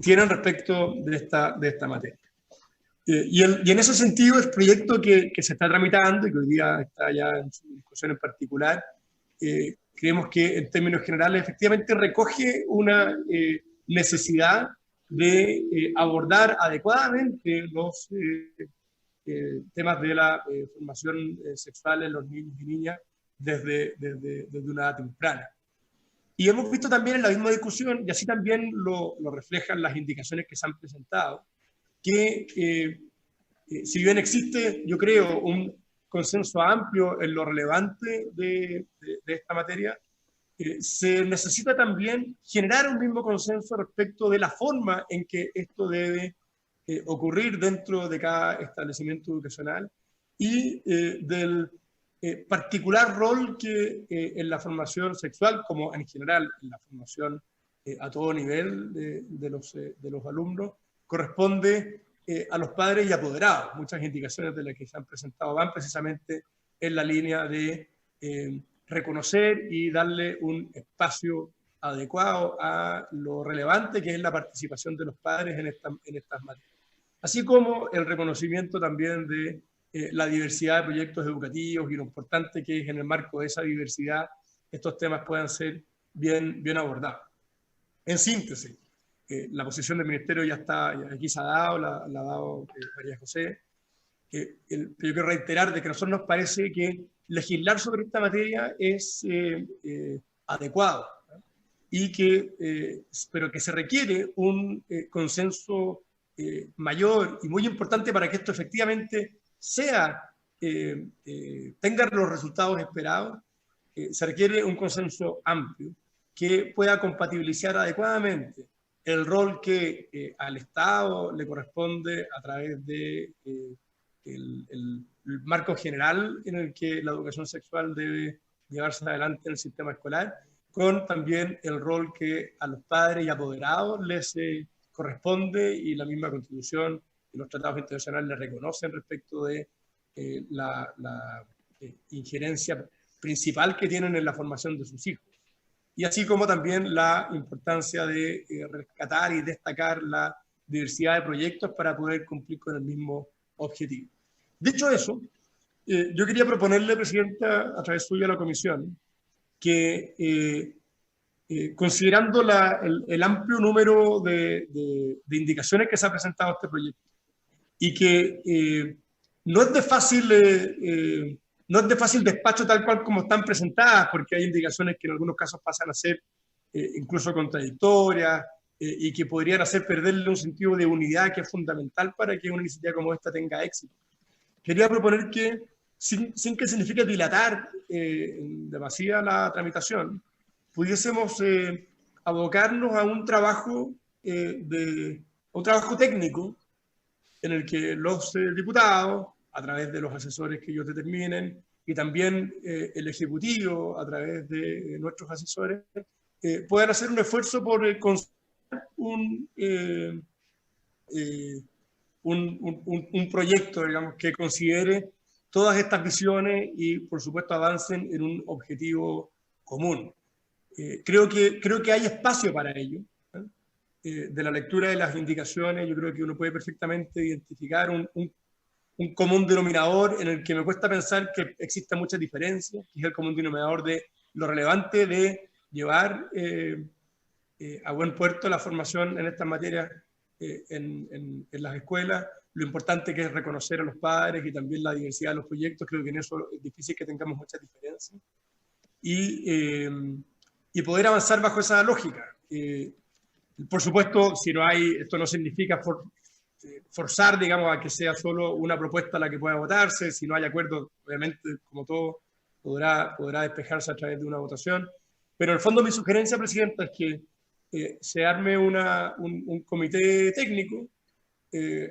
tienen respecto de esta materia. Y en ese sentido, el proyecto que se está tramitando y que hoy día está ya en su discusión en particular, creemos que en términos generales efectivamente recoge una necesidad de abordar adecuadamente los temas de la formación sexual en los niños y niñas desde una edad temprana. Y hemos visto también en la misma discusión, y así también lo reflejan las indicaciones que se han presentado, que si bien existe, yo creo, un consenso amplio en lo relevante de esta materia, se necesita también generar un mismo consenso respecto de la forma en que esto debe ocurrir dentro de cada establecimiento educacional y del particular rol que en la formación sexual, como en general en la formación a todo nivel de los alumnos, corresponde a los padres y apoderados. Muchas indicaciones de las que se han presentado van precisamente en la línea de reconocer y darle un espacio adecuado a lo relevante que es la participación de los padres en estas materias. Así como el reconocimiento también de la diversidad de proyectos educativos y lo importante que es en el marco de esa diversidad estos temas puedan ser bien abordados. En síntesis, la posición del Ministerio ya está, aquí se ha dado, la ha dado María José. Yo quiero reiterar de que a nosotros nos parece que legislar sobre esta materia es adecuado, ¿no? Y pero que se requiere un consenso mayor y muy importante para que esto efectivamente tenga los resultados esperados. Se requiere un consenso amplio que pueda compatibilizar adecuadamente el rol que al Estado le corresponde a través de el marco general en el que la educación sexual debe llevarse adelante en el sistema escolar, con también el rol que a los padres y apoderados les corresponde, y la misma Constitución y los tratados internacionales le reconocen respecto de la injerencia principal que tienen en la formación de sus hijos. Y así como también la importancia de rescatar y destacar la diversidad de proyectos para poder cumplir con el mismo objetivo. Dicho eso, yo quería proponerle, Presidenta, a través suya a la Comisión, que considerando el amplio número de indicaciones que se ha presentado a este proyecto, y que no es de fácil despacho tal cual como están presentadas, porque hay indicaciones que en algunos casos pasan a ser incluso contradictorias y que podrían hacer perderle un sentido de unidad que es fundamental para que una iniciativa como esta tenga éxito. Quería proponer que, sin que signifique dilatar demasiado la tramitación, pudiésemos abocarnos a un trabajo técnico en el que los diputados, a través de los asesores que ellos determinen, y también el Ejecutivo, a través de nuestros asesores, puedan hacer un esfuerzo por construir un proyecto, digamos, que considere todas estas visiones y, por supuesto, avancen en un objetivo común. Creo que hay espacio para ello. De la lectura de las indicaciones, yo creo que uno puede perfectamente identificar un común denominador en el que me cuesta pensar que exista mucha diferencia, que es el común denominador de lo relevante de llevar a buen puerto la formación en estas materias en las escuelas, lo importante que es reconocer a los padres y también la diversidad de los proyectos. Creo que en eso es difícil que tengamos muchas diferencias. Y poder avanzar bajo esa lógica. Por supuesto, esto no significa forzar, digamos, a que sea solo una propuesta la que pueda votarse. Si no hay acuerdo, obviamente, como todo, podrá despejarse a través de una votación. Pero en el fondo mi sugerencia, Presidenta, es que se arme un comité técnico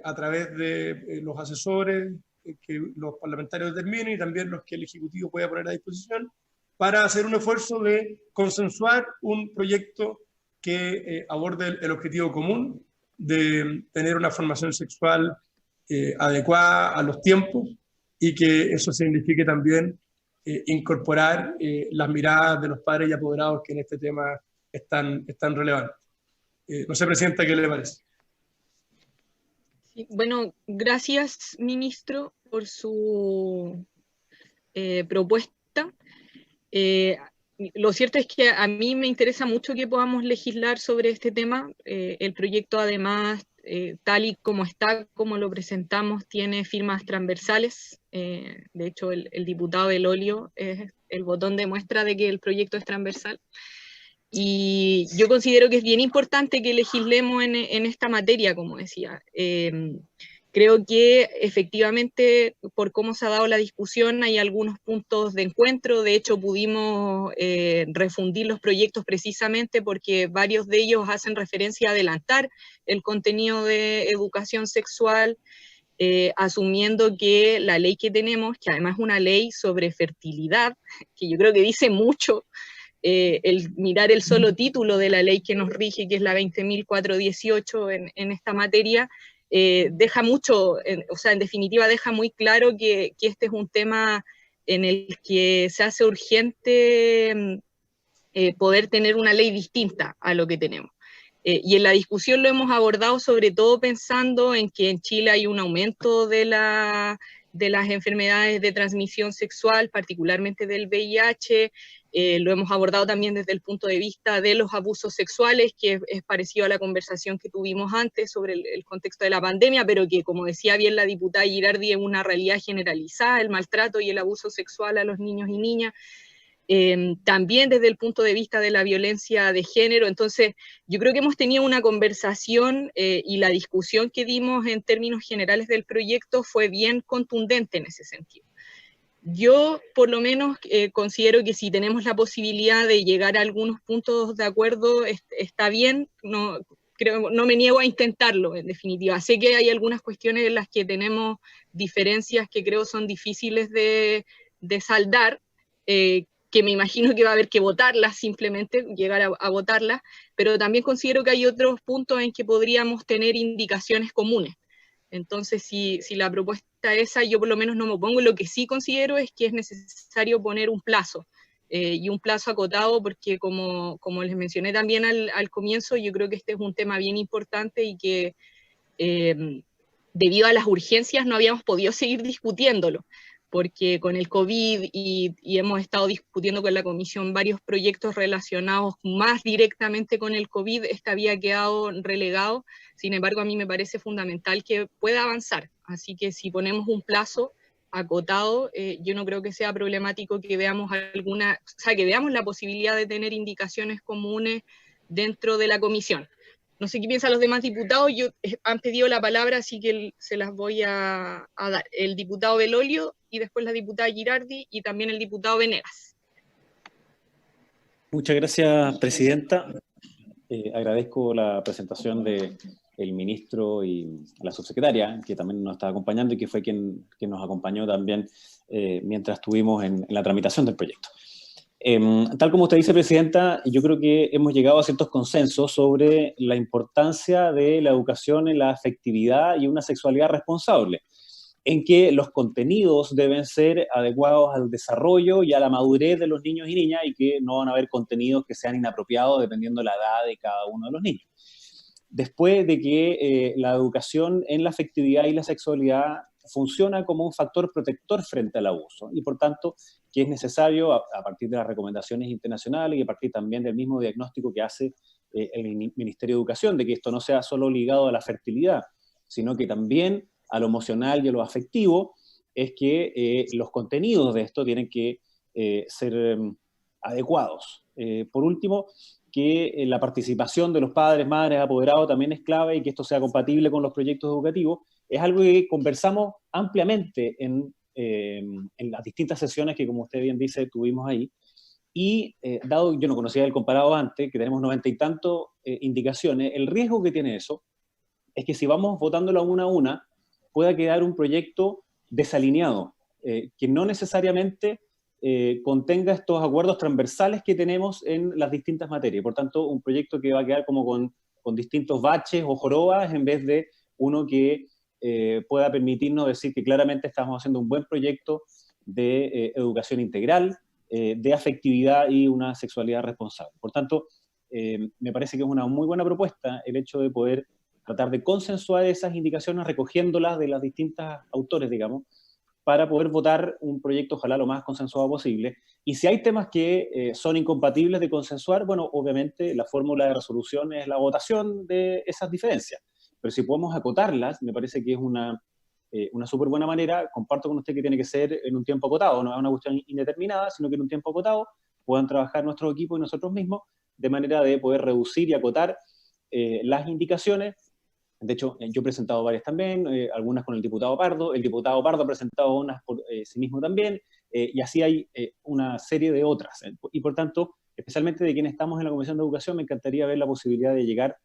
a través de los asesores que los parlamentarios determinen y también los que el Ejecutivo pueda poner a disposición, para hacer un esfuerzo de consensuar un proyecto que aborde el objetivo común de tener una formación sexual adecuada a los tiempos, y que eso signifique también incorporar las miradas de los padres y apoderados que en este tema es tan relevante. No sé, Presidenta, ¿qué le parece? Sí, bueno, gracias, ministro, por su propuesta. Lo cierto es que a mí me interesa mucho que podamos legislar sobre este tema. El proyecto, además, tal y como está, como lo presentamos, tiene firmas transversales. De hecho, el diputado Belolio es el botón de muestra de que el proyecto es transversal. Y yo considero que es bien importante que legislemos en esta materia, como decía. Creo que efectivamente, por cómo se ha dado la discusión, hay algunos puntos de encuentro. De hecho, pudimos refundir los proyectos precisamente porque varios de ellos hacen referencia a adelantar el contenido de educación sexual, asumiendo que la ley que tenemos, que además es una ley sobre fertilidad, que yo creo que dice mucho el mirar el solo título de la ley que nos rige, que es la 20.418 en esta materia, deja mucho, o sea, en definitiva deja muy claro que este es un tema en el que se hace urgente poder tener una ley distinta a lo que tenemos. Y en la discusión lo hemos abordado sobre todo pensando en que en Chile hay un aumento de las enfermedades de transmisión sexual, particularmente del VIH. Lo hemos abordado también desde el punto de vista de los abusos sexuales, que es parecido a la conversación que tuvimos antes sobre el contexto de la pandemia, pero que, como decía bien la diputada Girardi, es una realidad generalizada, el maltrato y el abuso sexual a los niños y niñas. También desde el punto de vista de la violencia de género. Entonces yo creo que hemos tenido una conversación y la discusión que dimos en términos generales del proyecto fue bien contundente en ese sentido. Yo por lo menos considero que si tenemos la posibilidad de llegar a algunos puntos de acuerdo está bien, no me niego a intentarlo en definitiva. Sé que hay algunas cuestiones en las que tenemos diferencias que creo son difíciles de saldar, que me imagino que va a haber que votarlas simplemente, llegar a votarlas, pero también considero que hay otros puntos en que podríamos tener indicaciones comunes. Entonces, si la propuesta es esa, yo por lo menos no me opongo. Lo que sí considero es que es necesario poner un plazo, y un plazo acotado, porque como les mencioné también al comienzo, yo creo que este es un tema bien importante y que debido a las urgencias no habíamos podido seguir discutiéndolo, porque con el COVID y hemos estado discutiendo con la Comisión varios proyectos relacionados más directamente con el COVID, este había quedado relegado. Sin embargo, a mí me parece fundamental que pueda avanzar, así que si ponemos un plazo acotado, yo no creo que sea problemático que veamos que veamos la posibilidad de tener indicaciones comunes dentro de la comisión. No sé qué piensan los demás diputados, han pedido la palabra, así que se las voy a dar. El diputado Belolio, y después la diputada Girardi, y también el diputado Venegas. Muchas gracias, presidenta. Agradezco la presentación del ministro y la subsecretaria, que también nos está acompañando y que fue quien nos acompañó también mientras estuvimos en la tramitación del proyecto. Tal como usted dice, presidenta, yo creo que hemos llegado a ciertos consensos sobre la importancia de la educación en la afectividad y una sexualidad responsable, en que los contenidos deben ser adecuados al desarrollo y a la madurez de los niños y niñas, y que no van a haber contenidos que sean inapropiados dependiendo de la edad de cada uno de los niños. Después de que la educación en la afectividad y la sexualidad funciona como un factor protector frente al abuso, y por tanto que es necesario, a partir de las recomendaciones internacionales y a partir también del mismo diagnóstico que hace el Ministerio de Educación, de que esto no sea solo ligado a la fertilidad, sino que también a lo emocional y a lo afectivo, es que los contenidos de esto tienen que ser adecuados. Por último, que la participación de los padres, madres, apoderados también es clave, y que esto sea compatible con los proyectos educativos. Es algo que conversamos ampliamente en las distintas sesiones que, como usted bien dice, tuvimos ahí. Y dado, yo no conocía el comparado antes, que tenemos 90 y tantos indicaciones, el riesgo que tiene eso es que si vamos votándolo a una, pueda quedar un proyecto desalineado, que no necesariamente contenga estos acuerdos transversales que tenemos en las distintas materias. Por tanto, un proyecto que va a quedar como con distintos baches o jorobas, en vez de uno que pueda permitirnos decir que claramente estamos haciendo un buen proyecto de educación integral, de afectividad y una sexualidad responsable. Por tanto, me parece que es una muy buena propuesta el hecho de poder tratar de consensuar esas indicaciones, recogiéndolas de las distintas autores, digamos, para poder votar un proyecto ojalá lo más consensuado posible. Y si hay temas que son incompatibles de consensuar, bueno, obviamente la fórmula de resolución es la votación de esas diferencias. Pero si podemos acotarlas, me parece que es una súper buena manera. Comparto con usted que tiene que ser en un tiempo acotado, no es una cuestión indeterminada, sino que en un tiempo acotado puedan trabajar nuestro equipo y nosotros mismos de manera de poder reducir y acotar las indicaciones. De hecho, yo he presentado varias también, algunas con el diputado Pardo ha presentado unas por sí mismo también, y así hay una serie de otras. Y por tanto, especialmente de quienes estamos en la Comisión de Educación, me encantaría ver la posibilidad de llegar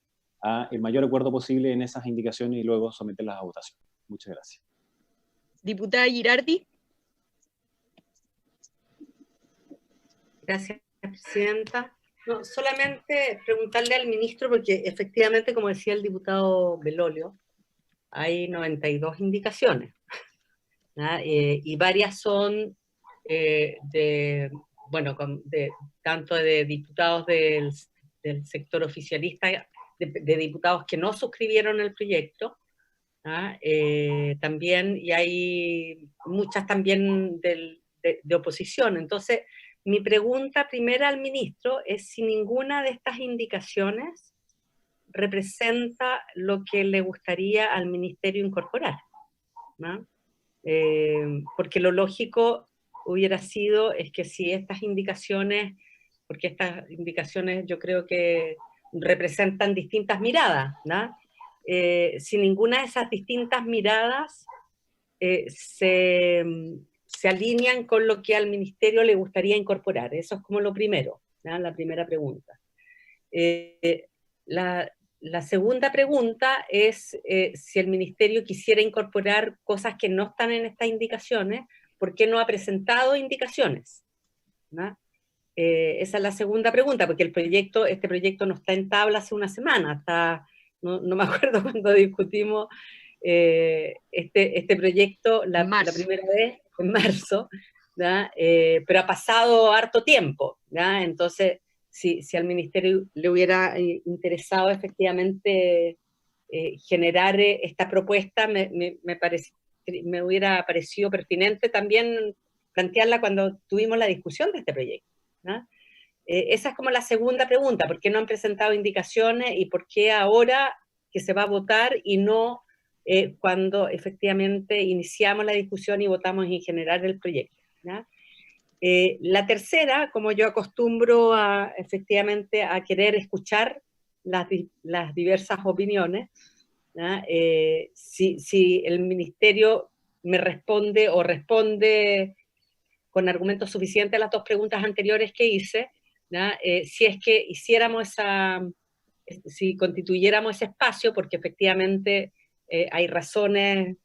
a el mayor acuerdo posible en esas indicaciones y luego someterlas a votación. Muchas gracias. Diputada Girardi. Gracias, Presidenta. No, solamente preguntarle al ministro, porque efectivamente, como decía el diputado Belolio, hay 92 indicaciones, ¿ah? Y varias son tanto de diputados del sector oficialista, de diputados que no suscribieron el proyecto, ¿ah? También, y hay muchas también de oposición. Entonces, mi pregunta primera al ministro es si ninguna de estas indicaciones representa lo que le gustaría al ministerio incorporar, ¿no? Porque lo lógico hubiera sido es que si estas indicaciones, porque estas indicaciones yo creo que representan distintas miradas, ¿no? Si ninguna de esas distintas miradas se alinean con lo que al ministerio le gustaría incorporar. Eso es como lo primero, ¿no? La primera pregunta. La segunda pregunta es si el ministerio quisiera incorporar cosas que no están en estas indicaciones, ¿por qué no ha presentado indicaciones? ¿No? Esa es la segunda pregunta, porque este proyecto no está en tabla hace una semana, no me acuerdo cuando discutimos este proyecto la primera vez, en marzo, pero ha pasado harto tiempo, ¿ya? Entonces, si al ministerio le hubiera interesado efectivamente generar esta propuesta, me hubiera parecido pertinente también plantearla cuando tuvimos la discusión de este proyecto, ¿no? Esa es como la segunda pregunta, ¿por qué no han presentado indicaciones y por qué ahora que se va a votar y no cuando efectivamente iniciamos la discusión y votamos en general el proyecto, ¿no? La tercera, como yo acostumbro efectivamente a querer escuchar las diversas opiniones, ¿no? Si el ministerio me responde o responde con argumentos suficientes a las dos preguntas anteriores que hice, ¿no? Si es que si constituyéramos ese espacio, porque efectivamente hay razones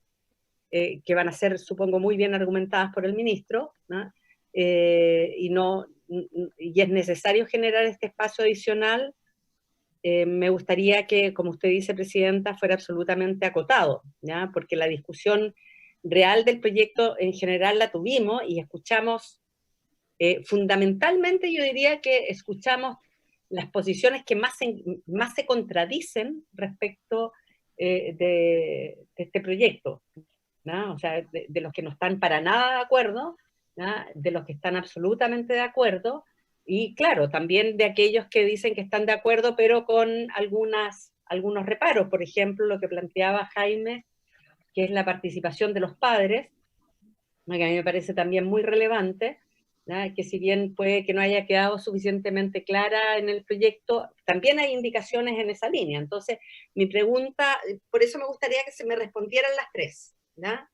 que van a ser, supongo, muy bien argumentadas por el ministro, ¿no? Y es necesario generar este espacio adicional, me gustaría que, como usted dice, Presidenta, fuera absolutamente acotado, ¿ya? Porque la discusión real del proyecto en general la tuvimos y escuchamos, fundamentalmente yo diría que escuchamos las posiciones que más se contradicen respecto de este proyecto, ¿no? O sea, de los que no están para nada de acuerdo, ¿no? De los que están absolutamente de acuerdo, y claro, también de aquellos que dicen que están de acuerdo, pero con algunos reparos. Por ejemplo, lo que planteaba Jaime, que es la participación de los padres, ¿no? Que a mí me parece también muy relevante, ¿no? Que si bien puede que no haya quedado suficientemente clara en el proyecto, también hay indicaciones en esa línea. Entonces, mi pregunta, por eso me gustaría que se me respondieran las tres, ¿no?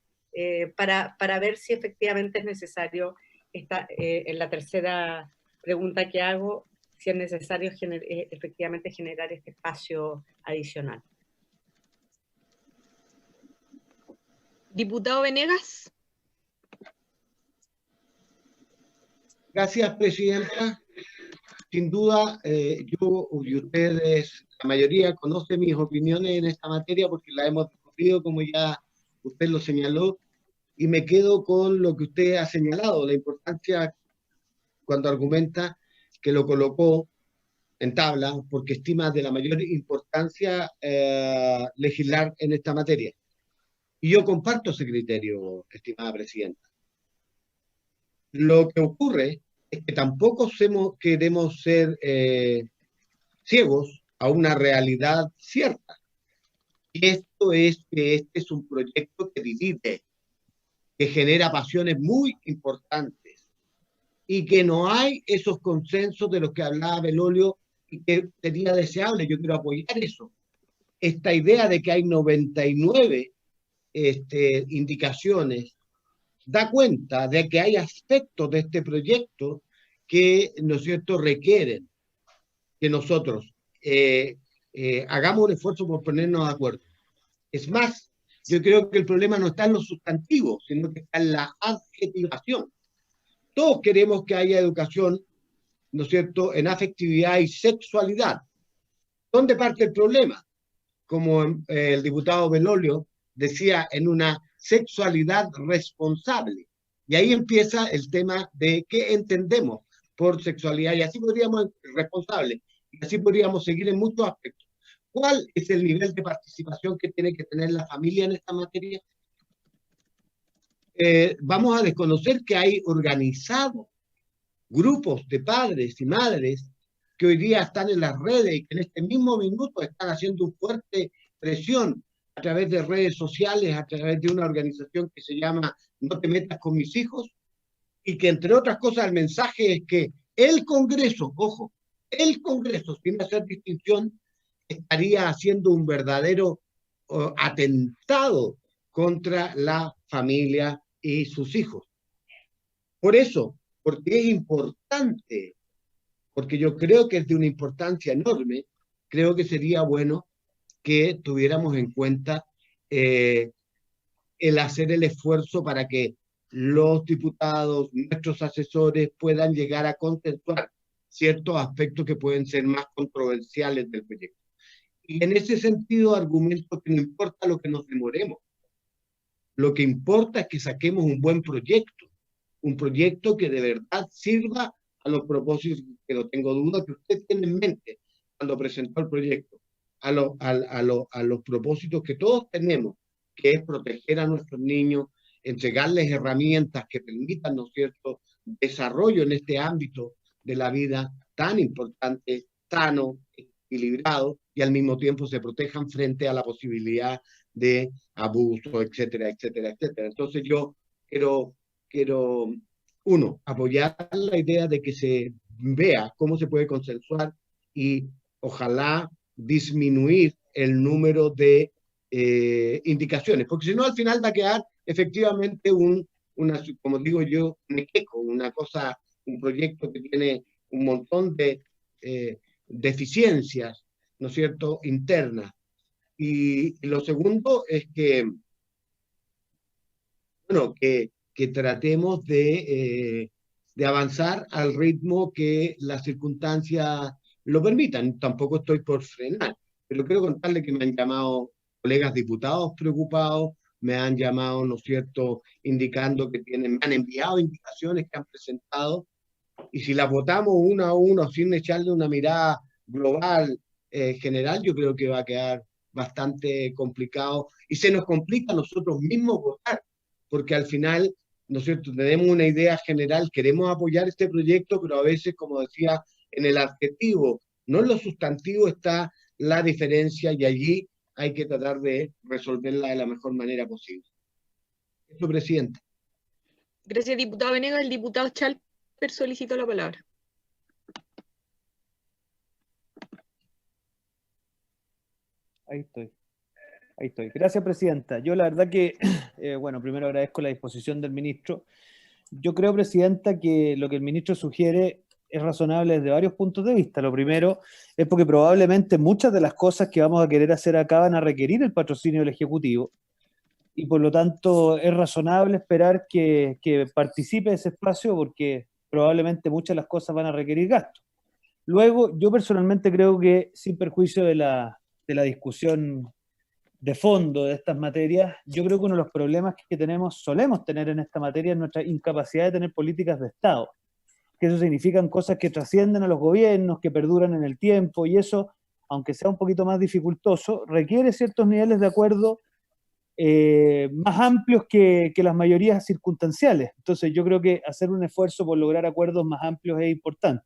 Para ver si efectivamente es necesario, en la tercera pregunta que hago, si es necesario efectivamente generar este espacio adicional. Diputado Venegas. Gracias, Presidenta. Sin duda, yo y ustedes, la mayoría, conocen mis opiniones en esta materia porque la hemos discutido, como ya usted lo señaló, y me quedo con lo que usted ha señalado, la importancia cuando argumenta que lo colocó en tabla porque estima de la mayor importancia legislar en esta materia. Y yo comparto ese criterio, estimada Presidenta. Lo que ocurre es que tampoco queremos ser ciegos a una realidad cierta. Y esto es que este es un proyecto que divide, que genera pasiones muy importantes y que no hay esos consensos de los que hablaba Belolio y que sería deseable. Yo quiero apoyar eso. Esta idea de que hay 99 indicaciones da cuenta de que hay aspectos de este proyecto que, ¿no es cierto?, requieren que nosotros hagamos un esfuerzo por ponernos de acuerdo. Es más, yo creo que el problema no está en los sustantivos, sino que está en la adjetivación. Todos queremos que haya educación ¿no es cierto?, en afectividad y sexualidad. ¿Dónde parte el problema? Como el diputado Belolio decía, en una sexualidad responsable. Y ahí empieza el tema de qué entendemos por sexualidad, y así podríamos, responsable, y así podríamos seguir en muchos aspectos. ¿Cuál es el nivel de participación que tiene que tener la familia en esta materia? Vamos a desconocer que hay organizados grupos de padres y madres que hoy día están en las redes y que en este mismo minuto están haciendo una fuerte presión a través de redes sociales, a través de una organización que se llama No te metas con mis hijos, y que entre otras cosas el mensaje es que el Congreso, ojo, el Congreso, sin hacer distinción, estaría haciendo un verdadero atentado contra la familia y sus hijos. Por eso, porque es importante, porque yo creo que es de una importancia enorme, creo que sería bueno que tuviéramos en cuenta el hacer el esfuerzo para que los diputados, nuestros asesores, puedan llegar a consensuar ciertos aspectos que pueden ser más controversiales del proyecto. Y en ese sentido argumento que no importa lo que nos demoremos, lo que importa es que saquemos un buen proyecto, un proyecto que de verdad sirva a los propósitos, que no tengo duda que usted tiene en mente cuando presentó el proyecto, a los propósitos que todos tenemos, que es proteger a nuestros niños, entregarles herramientas que permitan, ¿no es cierto?, desarrollo en este ámbito de la vida tan importante, sano, equilibrado, y al mismo tiempo se protejan frente a la posibilidad de abuso, etcétera, etcétera, etcétera. Entonces yo quiero uno, apoyar la idea de que se vea cómo se puede consensuar y ojalá disminuir el número de indicaciones, porque si no al final va a quedar efectivamente como digo yo, una cosa, un proyecto que tiene un montón de deficiencias, ¿no es cierto?, internas. Y lo segundo es que, bueno, que tratemos de avanzar al ritmo que las circunstancias lo permitan. Tampoco estoy por frenar, pero quiero contarle que me han llamado colegas diputados preocupados, me han llamado, ¿no es cierto?, indicando que me han enviado indicaciones que han presentado, y si las votamos uno a uno sin echarle una mirada global, general, yo creo que va a quedar bastante complicado, y se nos complica a nosotros mismos votar, porque al final, ¿no es cierto?, tenemos una idea general, queremos apoyar este proyecto, pero a veces, como decía, en el adjetivo, no en lo sustantivo está la diferencia, y allí hay que tratar de resolverla de la mejor manera posible. Eso, presidente. Gracias, diputado Venegas. El diputado Chalper solicitó la palabra. Ahí estoy. Gracias, presidenta. Yo la verdad que, bueno, primero agradezco la disposición del ministro. Yo creo, presidenta, que lo que el ministro sugiere es razonable desde varios puntos de vista. Lo primero es porque probablemente muchas de las cosas que vamos a querer hacer acá van a requerir el patrocinio del Ejecutivo, y por lo tanto es razonable esperar que participe ese espacio, porque probablemente muchas de las cosas van a requerir gasto. Luego, yo personalmente creo que, sin perjuicio de la discusión de fondo de estas materias, yo creo que uno de los problemas que solemos tener en esta materia es nuestra incapacidad de tener políticas de Estado, que eso significan cosas que trascienden a los gobiernos, que perduran en el tiempo, y eso, aunque sea un poquito más dificultoso, requiere ciertos niveles de acuerdo más amplios que las mayorías circunstanciales. Entonces yo creo que hacer un esfuerzo por lograr acuerdos más amplios es importante.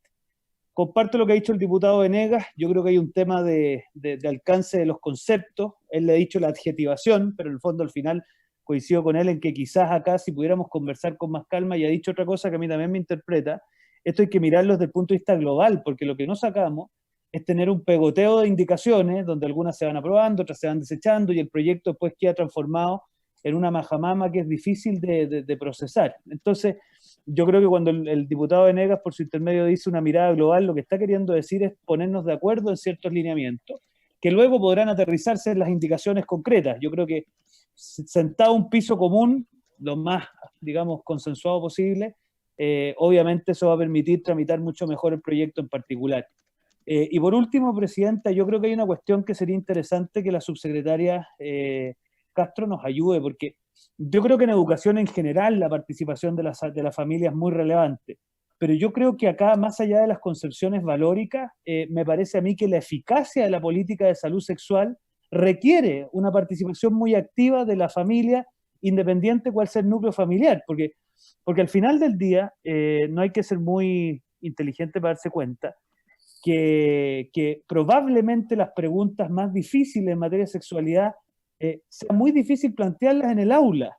Comparto lo que ha dicho el diputado Venegas. Yo creo que hay un tema de alcance de los conceptos. Él le ha dicho la adjetivación, pero en el fondo al final coincido con él en que quizás acá, si pudiéramos conversar con más calma, y ha dicho otra cosa que a mí también me interpreta, esto hay que mirarlo desde el punto de vista global, porque lo que no sacamos es tener un pegoteo de indicaciones, donde algunas se van aprobando, otras se van desechando, y el proyecto después queda transformado en una majamama que es difícil de procesar. Entonces, yo creo que cuando el diputado Venegas, por su intermedio, dice una mirada global, lo que está queriendo decir es ponernos de acuerdo en ciertos lineamientos, que luego podrán aterrizarse en las indicaciones concretas. Yo creo que sentado un piso común, lo más, digamos, consensuado posible, obviamente eso va a permitir tramitar mucho mejor el proyecto en particular. Y por último, Presidenta, yo creo que hay una cuestión que sería interesante que la subsecretaria Castro nos ayude, porque yo creo que en educación en general la participación de la familia es muy relevante, pero yo creo que acá, más allá de las concepciones valóricas, me parece a mí que la eficacia de la política de salud sexual requiere una participación muy activa de la familia, independiente cuál sea el núcleo familiar, porque al final del día no hay que ser muy inteligente para darse cuenta que probablemente las preguntas más difíciles en materia de sexualidad sea muy difícil plantearlas en el aula,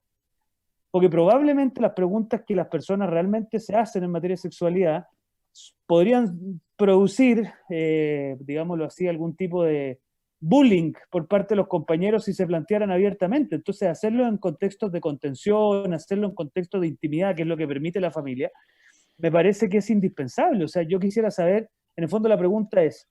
porque probablemente las preguntas que las personas realmente se hacen en materia de sexualidad podrían producir, digámoslo así, algún tipo de bullying por parte de los compañeros si se plantearan abiertamente. Entonces, hacerlo en contextos de contención, hacerlo en contextos de intimidad, que es lo que permite la familia, me parece que es indispensable. O sea, yo quisiera saber, en el fondo la pregunta es,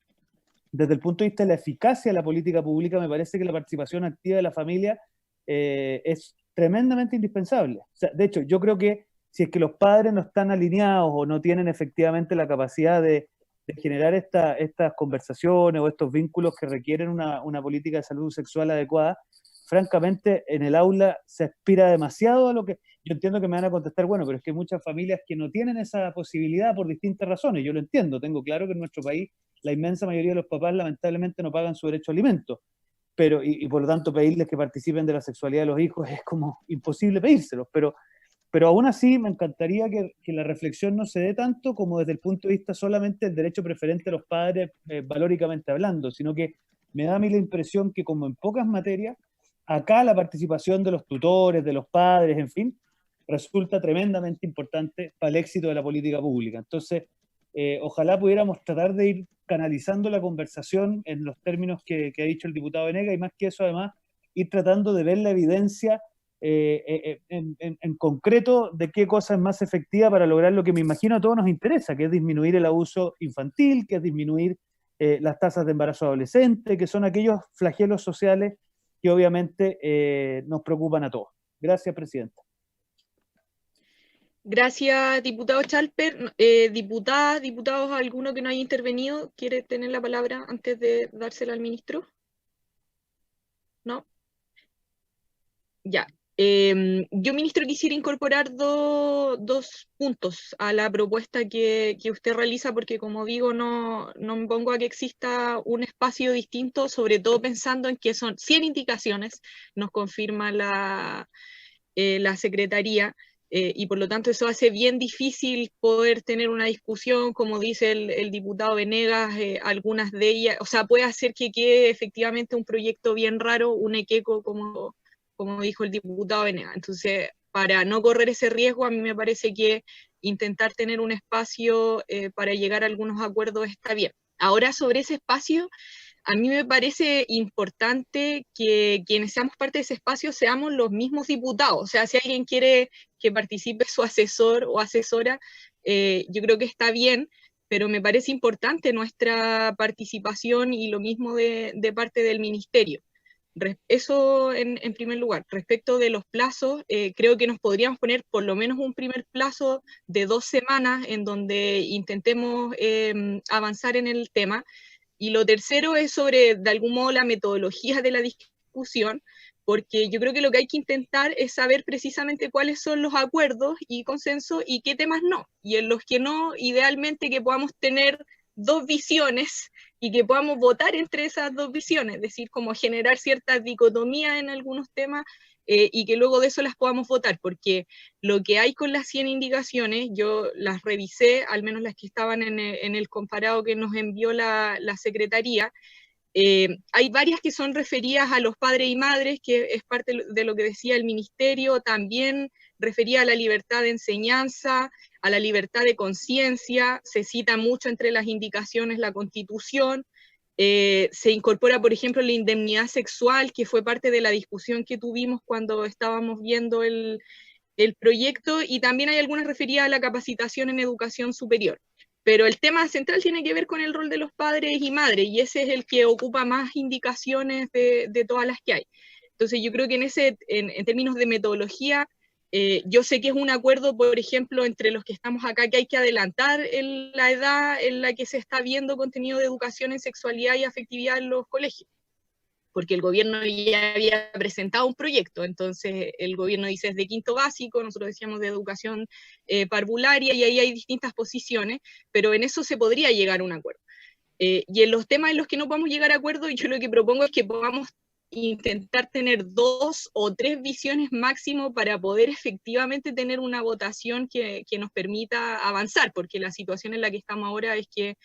desde el punto de vista de la eficacia de la política pública, me parece que la participación activa de la familia es tremendamente indispensable. O sea, de hecho, yo creo que si es que los padres no están alineados o no tienen efectivamente la capacidad de generar estas conversaciones o estos vínculos que requieren una política de salud sexual adecuada, francamente, en el aula se aspira demasiado a lo que... Yo entiendo que me van a contestar, bueno, pero es que hay muchas familias que no tienen esa posibilidad por distintas razones. Yo lo entiendo, tengo claro que en nuestro país la inmensa mayoría de los papás lamentablemente no pagan su derecho a alimentos, pero, y por lo tanto pedirles que participen de la sexualidad de los hijos es como imposible pedírselos, pero aún así me encantaría que la reflexión no se dé tanto como desde el punto de vista solamente del derecho preferente de los padres, valóricamente hablando, sino que me da a mí la impresión que como en pocas materias, acá la participación de los tutores, de los padres, en fin, resulta tremendamente importante para el éxito de la política pública. Entonces, ojalá pudiéramos tratar de ir canalizando la conversación en los términos que ha dicho el diputado Venegas, y más que eso, además, ir tratando de ver la evidencia en concreto de qué cosa es más efectiva para lograr lo que me imagino a todos nos interesa, que es disminuir el abuso infantil, que es disminuir las tasas de embarazo adolescente, que son aquellos flagelos sociales que obviamente nos preocupan a todos. Gracias, Presidenta. Gracias, diputado Chalper. Diputadas, diputados, ¿alguno que no haya intervenido quiere tener la palabra antes de dársela al ministro? ¿No? Ya. Yo, ministro, quisiera incorporar dos puntos a la propuesta que usted realiza, porque como digo, no me pongo a que exista un espacio distinto, sobre todo pensando en que son 100 indicaciones, nos confirma la Secretaría, y por lo tanto eso hace bien difícil poder tener una discusión, como dice el diputado Venegas, algunas de ellas, o sea, puede hacer que quede efectivamente un proyecto bien raro, un equeco, como dijo el diputado Venegas. Entonces, para no correr ese riesgo, a mí me parece que intentar tener un espacio para llegar a algunos acuerdos está bien. Ahora, sobre ese espacio, a mí me parece importante que quienes seamos parte de ese espacio seamos los mismos diputados. O sea, si alguien quiere que participe su asesor o asesora, yo creo que está bien, pero me parece importante nuestra participación y lo mismo de parte del ministerio. Eso en primer lugar. Respecto de los plazos, creo que nos podríamos poner por lo menos un primer plazo de 2 semanas en donde intentemos avanzar en el tema. Y lo tercero es sobre, de algún modo, la metodología de la discusión, porque yo creo que lo que hay que intentar es saber precisamente cuáles son los acuerdos y consensos y qué temas no. Y en los que no, idealmente que podamos tener 2 visiones y que podamos votar entre esas 2 visiones, es decir, como generar cierta dicotomía en algunos temas y que luego de eso las podamos votar, porque lo que hay con las 100 indicaciones, yo las revisé, al menos las que estaban en el comparado que nos envió la Secretaría, hay varias que son referidas a los padres y madres, que es parte de lo que decía el ministerio, también refería a la libertad de enseñanza, a la libertad de conciencia, se cita mucho entre las indicaciones la Constitución, se incorpora, por ejemplo, la indemnidad sexual, que fue parte de la discusión que tuvimos cuando estábamos viendo el proyecto, y también hay algunas referidas a la capacitación en educación superior. Pero el tema central tiene que ver con el rol de los padres y madres, y ese es el que ocupa más indicaciones de todas las que hay. Entonces yo creo que en términos de metodología, Yo sé que es un acuerdo, por ejemplo, entre los que estamos acá, que hay que adelantar la edad en la que se está viendo contenido de educación en sexualidad y afectividad en los colegios, porque el gobierno ya había presentado un proyecto, entonces el gobierno dice es de quinto básico, nosotros decíamos de educación parvularia, y ahí hay distintas posiciones, pero en eso se podría llegar a un acuerdo. Y en los temas en los que no podemos llegar a acuerdo, yo lo que propongo es que podamos intentar tener 2 o 3 visiones máximo para poder efectivamente tener una votación que nos permita avanzar, porque la situación en la que estamos ahora es que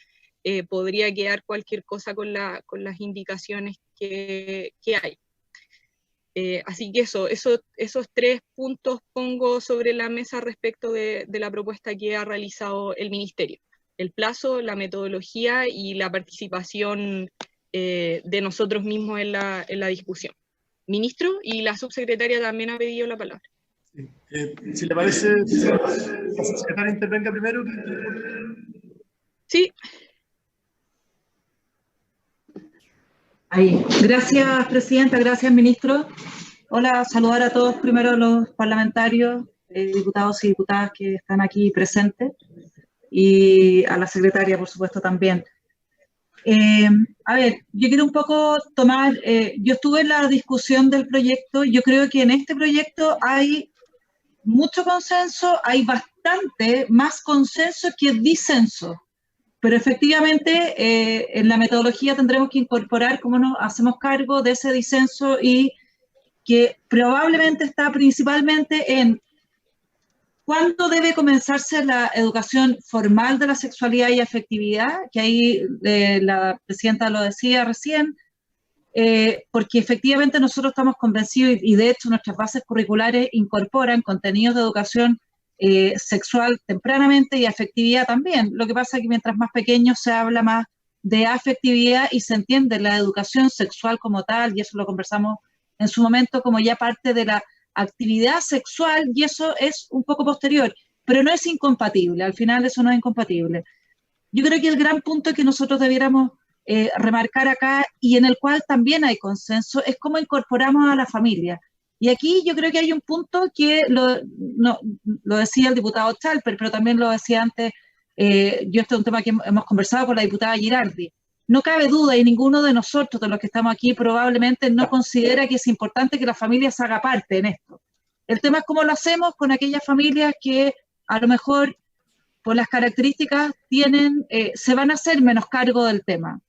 podría quedar cualquier cosa con las indicaciones que hay. Así que esos 3 puntos pongo sobre la mesa respecto de la propuesta que ha realizado el Ministerio. El plazo, la metodología y la participación de nosotros mismos en la discusión. Ministro, y la subsecretaria también ha pedido la palabra. Sí. Si le parece, la subsecretaria intervenga primero. Sí. Ahí. Gracias, presidenta, gracias, ministro. Hola, saludar a todos, primero a los parlamentarios, diputados y diputadas que están aquí presentes, y a la secretaria, por supuesto, también. A ver, yo quiero un poco tomar, yo estuve en la discusión del proyecto, yo creo que en este proyecto hay mucho consenso, hay bastante más consenso que disenso, pero efectivamente en la metodología tendremos que incorporar cómo nos hacemos cargo de ese disenso, y que probablemente está principalmente en ¿cuándo debe comenzarse la educación formal de la sexualidad y afectividad? Que ahí la presidenta lo decía recién, porque efectivamente nosotros estamos convencidos, y de hecho nuestras bases curriculares incorporan contenidos de educación sexual tempranamente y afectividad también. Lo que pasa es que mientras más pequeños se habla más de afectividad y se entiende la educación sexual como tal, y eso lo conversamos en su momento como ya parte de la actividad sexual, y eso es un poco posterior, pero no es incompatible, al final eso no es incompatible. Yo creo que el gran punto que nosotros debiéramos remarcar acá, y en el cual también hay consenso, es cómo incorporamos a la familia. Y aquí yo creo que hay un punto que lo decía el diputado Chalper, pero también lo decía antes, este es un tema que hemos conversado con la diputada Girardi. No cabe duda, y ninguno de nosotros, de los que estamos aquí, probablemente no considera que es importante que la familia se haga parte en esto. El tema es cómo lo hacemos con aquellas familias que a lo mejor, por las características, se van a hacer menos cargo del tema.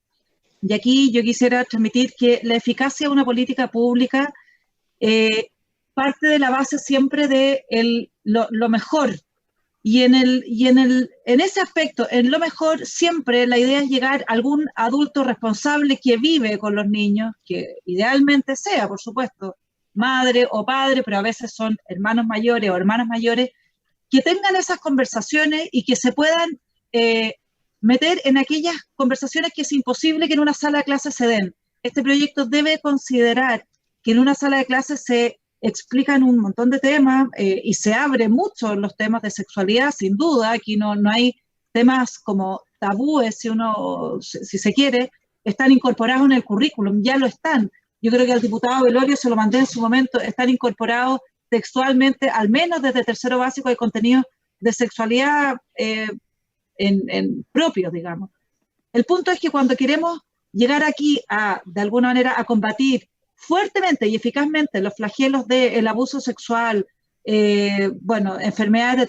Y aquí yo quisiera transmitir que la eficacia de una política pública parte de la base siempre de lo mejor. Y en ese aspecto, en lo mejor, siempre la idea es llegar a algún adulto responsable que vive con los niños, que idealmente sea, por supuesto, madre o padre, pero a veces son hermanos mayores o hermanas mayores, que tengan esas conversaciones y que se puedan meter en aquellas conversaciones que es imposible que en una sala de clases se den. Este proyecto debe considerar que en una sala de clases se explican un montón de temas y se abre mucho los temas de sexualidad, sin duda. Aquí no hay temas como tabúes, si se quiere, están incorporados en el currículum, ya lo están. Yo creo que al diputado Velorio se lo mandé en su momento, están incorporados textualmente, al menos desde tercero básico, hay contenidos de sexualidad propios, digamos. El punto es que cuando queremos llegar aquí de alguna manera a combatir fuertemente y eficazmente los flagelos del abuso sexual, enfermedades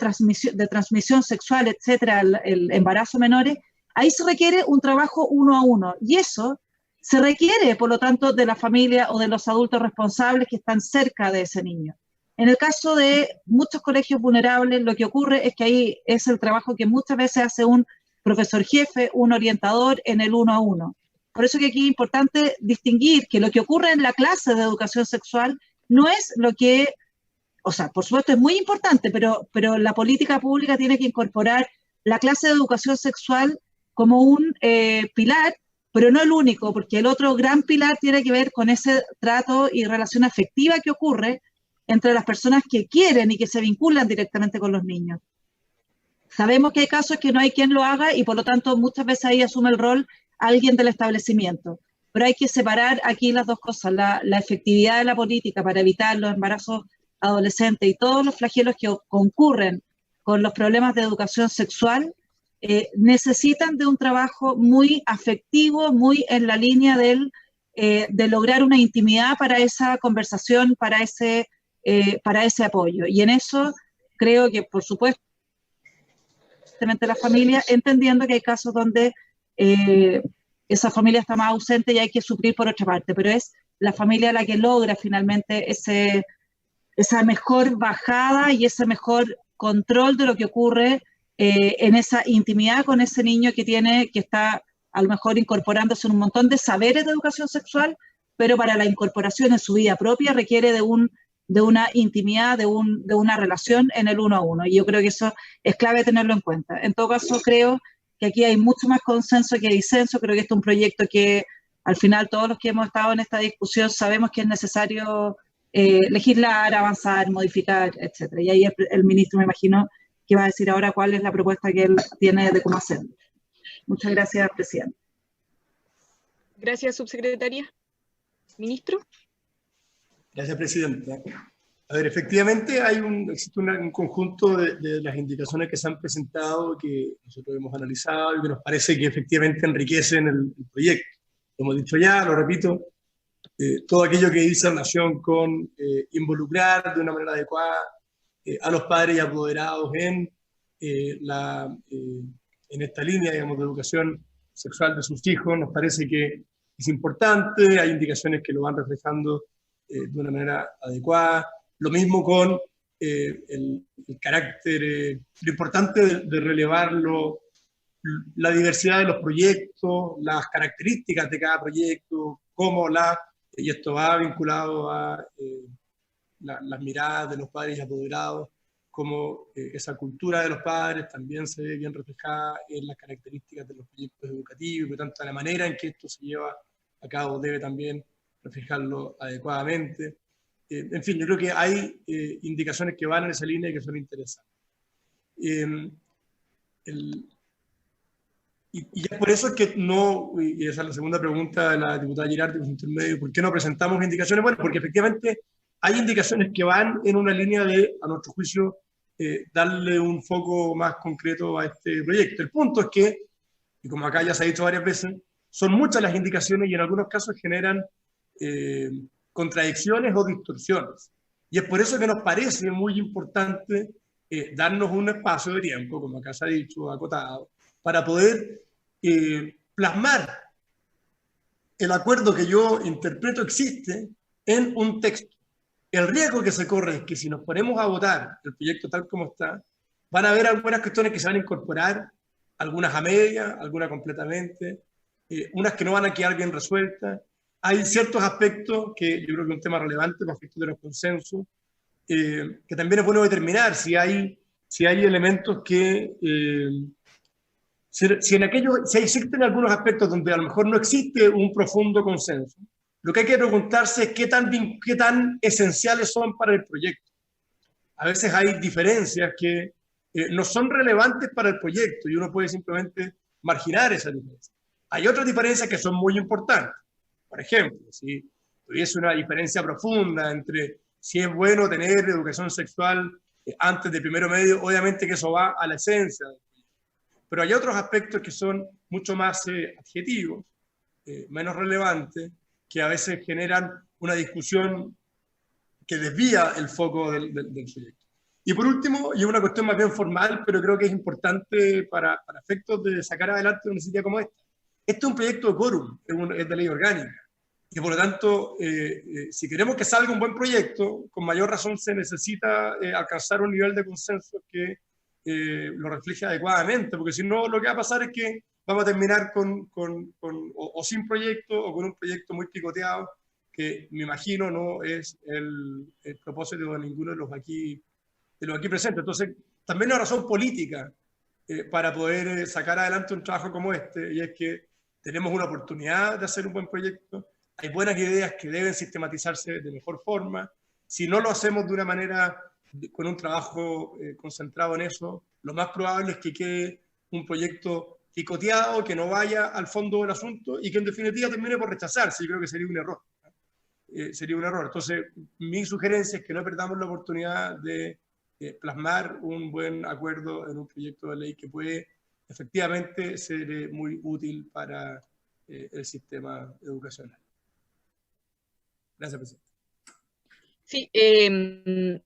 de transmisión sexual, etcétera, el embarazo menores, ahí se requiere un trabajo 1 a 1, y eso se requiere, por lo tanto, de la familia o de los adultos responsables que están cerca de ese niño. En el caso de muchos colegios vulnerables, lo que ocurre es que ahí es el trabajo que muchas veces hace un profesor jefe, un orientador en el 1 a 1. Por eso que aquí es importante distinguir que lo que ocurre en la clase de educación sexual no es lo que, por supuesto es muy importante, pero la política pública tiene que incorporar la clase de educación sexual como un pilar, pero no el único, porque el otro gran pilar tiene que ver con ese trato y relación afectiva que ocurre entre las personas que quieren y que se vinculan directamente con los niños. Sabemos que hay casos que no hay quien lo haga y por lo tanto muchas veces ahí asume el rol alguien del establecimiento. Pero hay que separar aquí las dos cosas, la efectividad de la política para evitar los embarazos adolescentes y todos los flagelos que concurren con los problemas de educación sexual, necesitan de un trabajo muy afectivo, muy en la línea de lograr una intimidad para esa conversación, para ese apoyo. Y en eso creo que, por supuesto, la familia, entendiendo que hay casos donde esa familia está más ausente y hay que suplir por otra parte, pero es la familia la que logra finalmente esa mejor bajada y ese mejor control de lo que ocurre en esa intimidad con ese niño que está a lo mejor incorporándose en un montón de saberes de educación sexual, pero para la incorporación en su vida propia requiere de una intimidad, de una relación en el uno a uno. Y yo creo que eso es clave tenerlo en cuenta. En todo caso, creo que aquí hay mucho más consenso que disenso. Creo que este es un proyecto que al final todos los que hemos estado en esta discusión sabemos que es necesario legislar, avanzar, modificar, etc. Y ahí el ministro, me imagino, que va a decir ahora cuál es la propuesta que él tiene de cómo hacerlo. Muchas gracias, presidente. Gracias, subsecretaria. Ministro. Gracias, presidenta. A ver, efectivamente existe un conjunto de las indicaciones que se han presentado, que nosotros hemos analizado y que nos parece que efectivamente enriquecen el proyecto. Lo hemos dicho ya, lo repito, todo aquello que dice relación con involucrar de una manera adecuada a los padres y apoderados en esta línea, digamos, de educación sexual de sus hijos, nos parece que es importante. Hay indicaciones que lo van reflejando de una manera adecuada. Lo mismo con el carácter, lo importante de relevar la diversidad de los proyectos, las características de cada proyecto, y esto va vinculado a las miradas de los padres y apoderados, como esa cultura de los padres también se ve bien reflejada en las características de los proyectos educativos, y por tanto la manera en que esto se lleva a cabo debe también reflejarlo adecuadamente. En fin, yo creo que hay indicaciones que van en esa línea y que son interesantes. Y es por eso que y esa es la segunda pregunta de la diputada Girardi, pues, intermedio, ¿por qué no presentamos indicaciones? Bueno, porque efectivamente hay indicaciones que van en una línea de, a nuestro juicio, darle un foco más concreto a este proyecto. El punto es que, y como acá ya se ha dicho varias veces, son muchas las indicaciones y en algunos casos generan contradicciones o distorsiones. Y es por eso que nos parece muy importante darnos un espacio de tiempo, como acá se ha dicho, acotado, para poder plasmar el acuerdo que yo interpreto existe en un texto. El riesgo que se corre es que si nos ponemos a votar el proyecto tal como está, van a haber algunas cuestiones que se van a incorporar, algunas a media, algunas completamente, unas que no van a quedar bien resueltas. Hay ciertos aspectos que yo creo que es un tema relevante para efectos de los consensos, que también es bueno determinar si hay elementos que... Si existen algunos aspectos donde a lo mejor no existe un profundo consenso, lo que hay que preguntarse es qué tan esenciales son para el proyecto. A veces hay diferencias que no son relevantes para el proyecto y uno puede simplemente marginar esas diferencias. Hay otras diferencias que son muy importantes. Por ejemplo, si hubiese una diferencia profunda entre si es bueno tener educación sexual antes de primero medio, obviamente que eso va a la esencia. Pero hay otros aspectos que son mucho más adjetivos, menos relevantes, que a veces generan una discusión que desvía el foco del proyecto. Y por último, y una cuestión más bien formal, pero creo que es importante para efectos de sacar adelante una iniciativa como esta. Este es un proyecto de quórum, es de ley orgánica. Y por lo tanto, si queremos que salga un buen proyecto, con mayor razón se necesita alcanzar un nivel de consenso que lo refleje adecuadamente, porque si no, lo que va a pasar es que vamos a terminar o sin proyecto o con un proyecto muy picoteado, que me imagino no es el propósito de ninguno de los aquí presentes. Entonces, también hay una razón política para poder sacar adelante un trabajo como este, y es que tenemos una oportunidad de hacer un buen proyecto, hay buenas ideas que deben sistematizarse de mejor forma. Si no lo hacemos de una manera, con un trabajo concentrado en eso, lo más probable es que quede un proyecto picoteado, que no vaya al fondo del asunto y que en definitiva termine por rechazarse. Yo creo que sería un error. sería un error. Entonces, mi sugerencia es que no perdamos la oportunidad de plasmar un buen acuerdo en un proyecto de ley que puede efectivamente ser muy útil para el sistema educacional. Gracias, presidente. Sí,